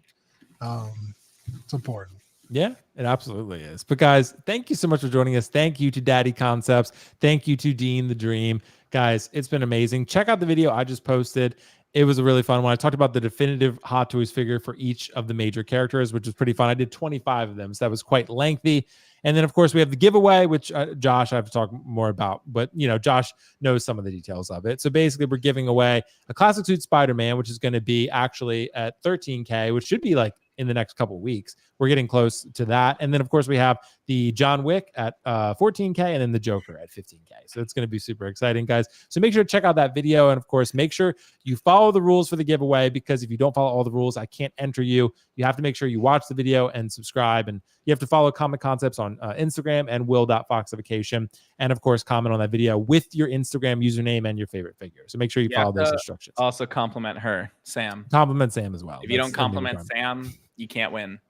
It's important.
Yeah, it absolutely is. But guys, thank you so much for joining us. Thank you to Daddy Concepts. Thank you to Dean the Dream. Guys, it's been amazing. Check out the video I just posted. It was a really fun one. I talked about the definitive Hot Toys figure for each of the major characters, which was pretty fun. I did 25 of them, so that was quite lengthy. And then, of course, we have the giveaway, which Josh, I have to talk more about. But, Josh knows some of the details of it. So basically, we're giving away a Classic Suit Spider-Man, which is going to be actually at $13K, which should be like in the next couple of weeks. We're getting close to that. And then, of course, we have the John Wick at $14K and then the Joker at $15K. So it's going to be super exciting, guys. So make sure to check out that video. And, of course, make sure you follow the rules for the giveaway, because if you don't follow all the rules, I can't enter you. You have to make sure you watch the video and subscribe. And you have to follow Comic Concepts on Instagram and will.foxification. And, of course, comment on that video with your Instagram username and your favorite figure. So make sure you follow those instructions.
Also compliment her, Sam.
Compliment Sam as well.
If you don't compliment Sam, you can't win.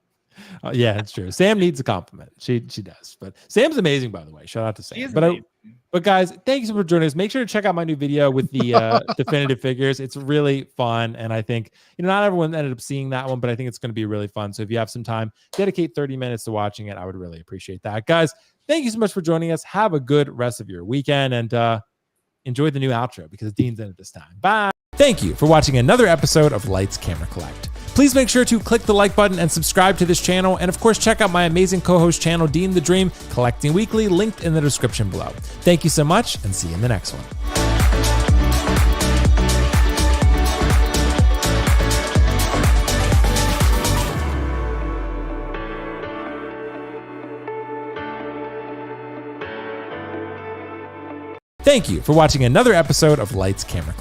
Yeah, it's true. Sam needs a compliment. She does. But Sam's amazing, by the way. Shout out to Sam. But guys, thank you so much for joining us. Make sure to check out my new video with the definitive figures. It's really fun. And I think, not everyone ended up seeing that one, but I think it's going to be really fun. So if you have some time, dedicate 30 minutes to watching it. I would really appreciate that. Guys, thank you so much for joining us. Have a good rest of your weekend, and enjoy the new outro, because Dean's in it this time. Bye. Thank you for watching another episode of Lights, Camera, Collect. Please make sure to click the like button and subscribe to this channel. And of course, check out my amazing co-host channel, Dean the Dream, Collecting Weekly, linked in the description below. Thank you so much, and see you in the next one. Thank you for watching another episode of Lights, Camera, Collect.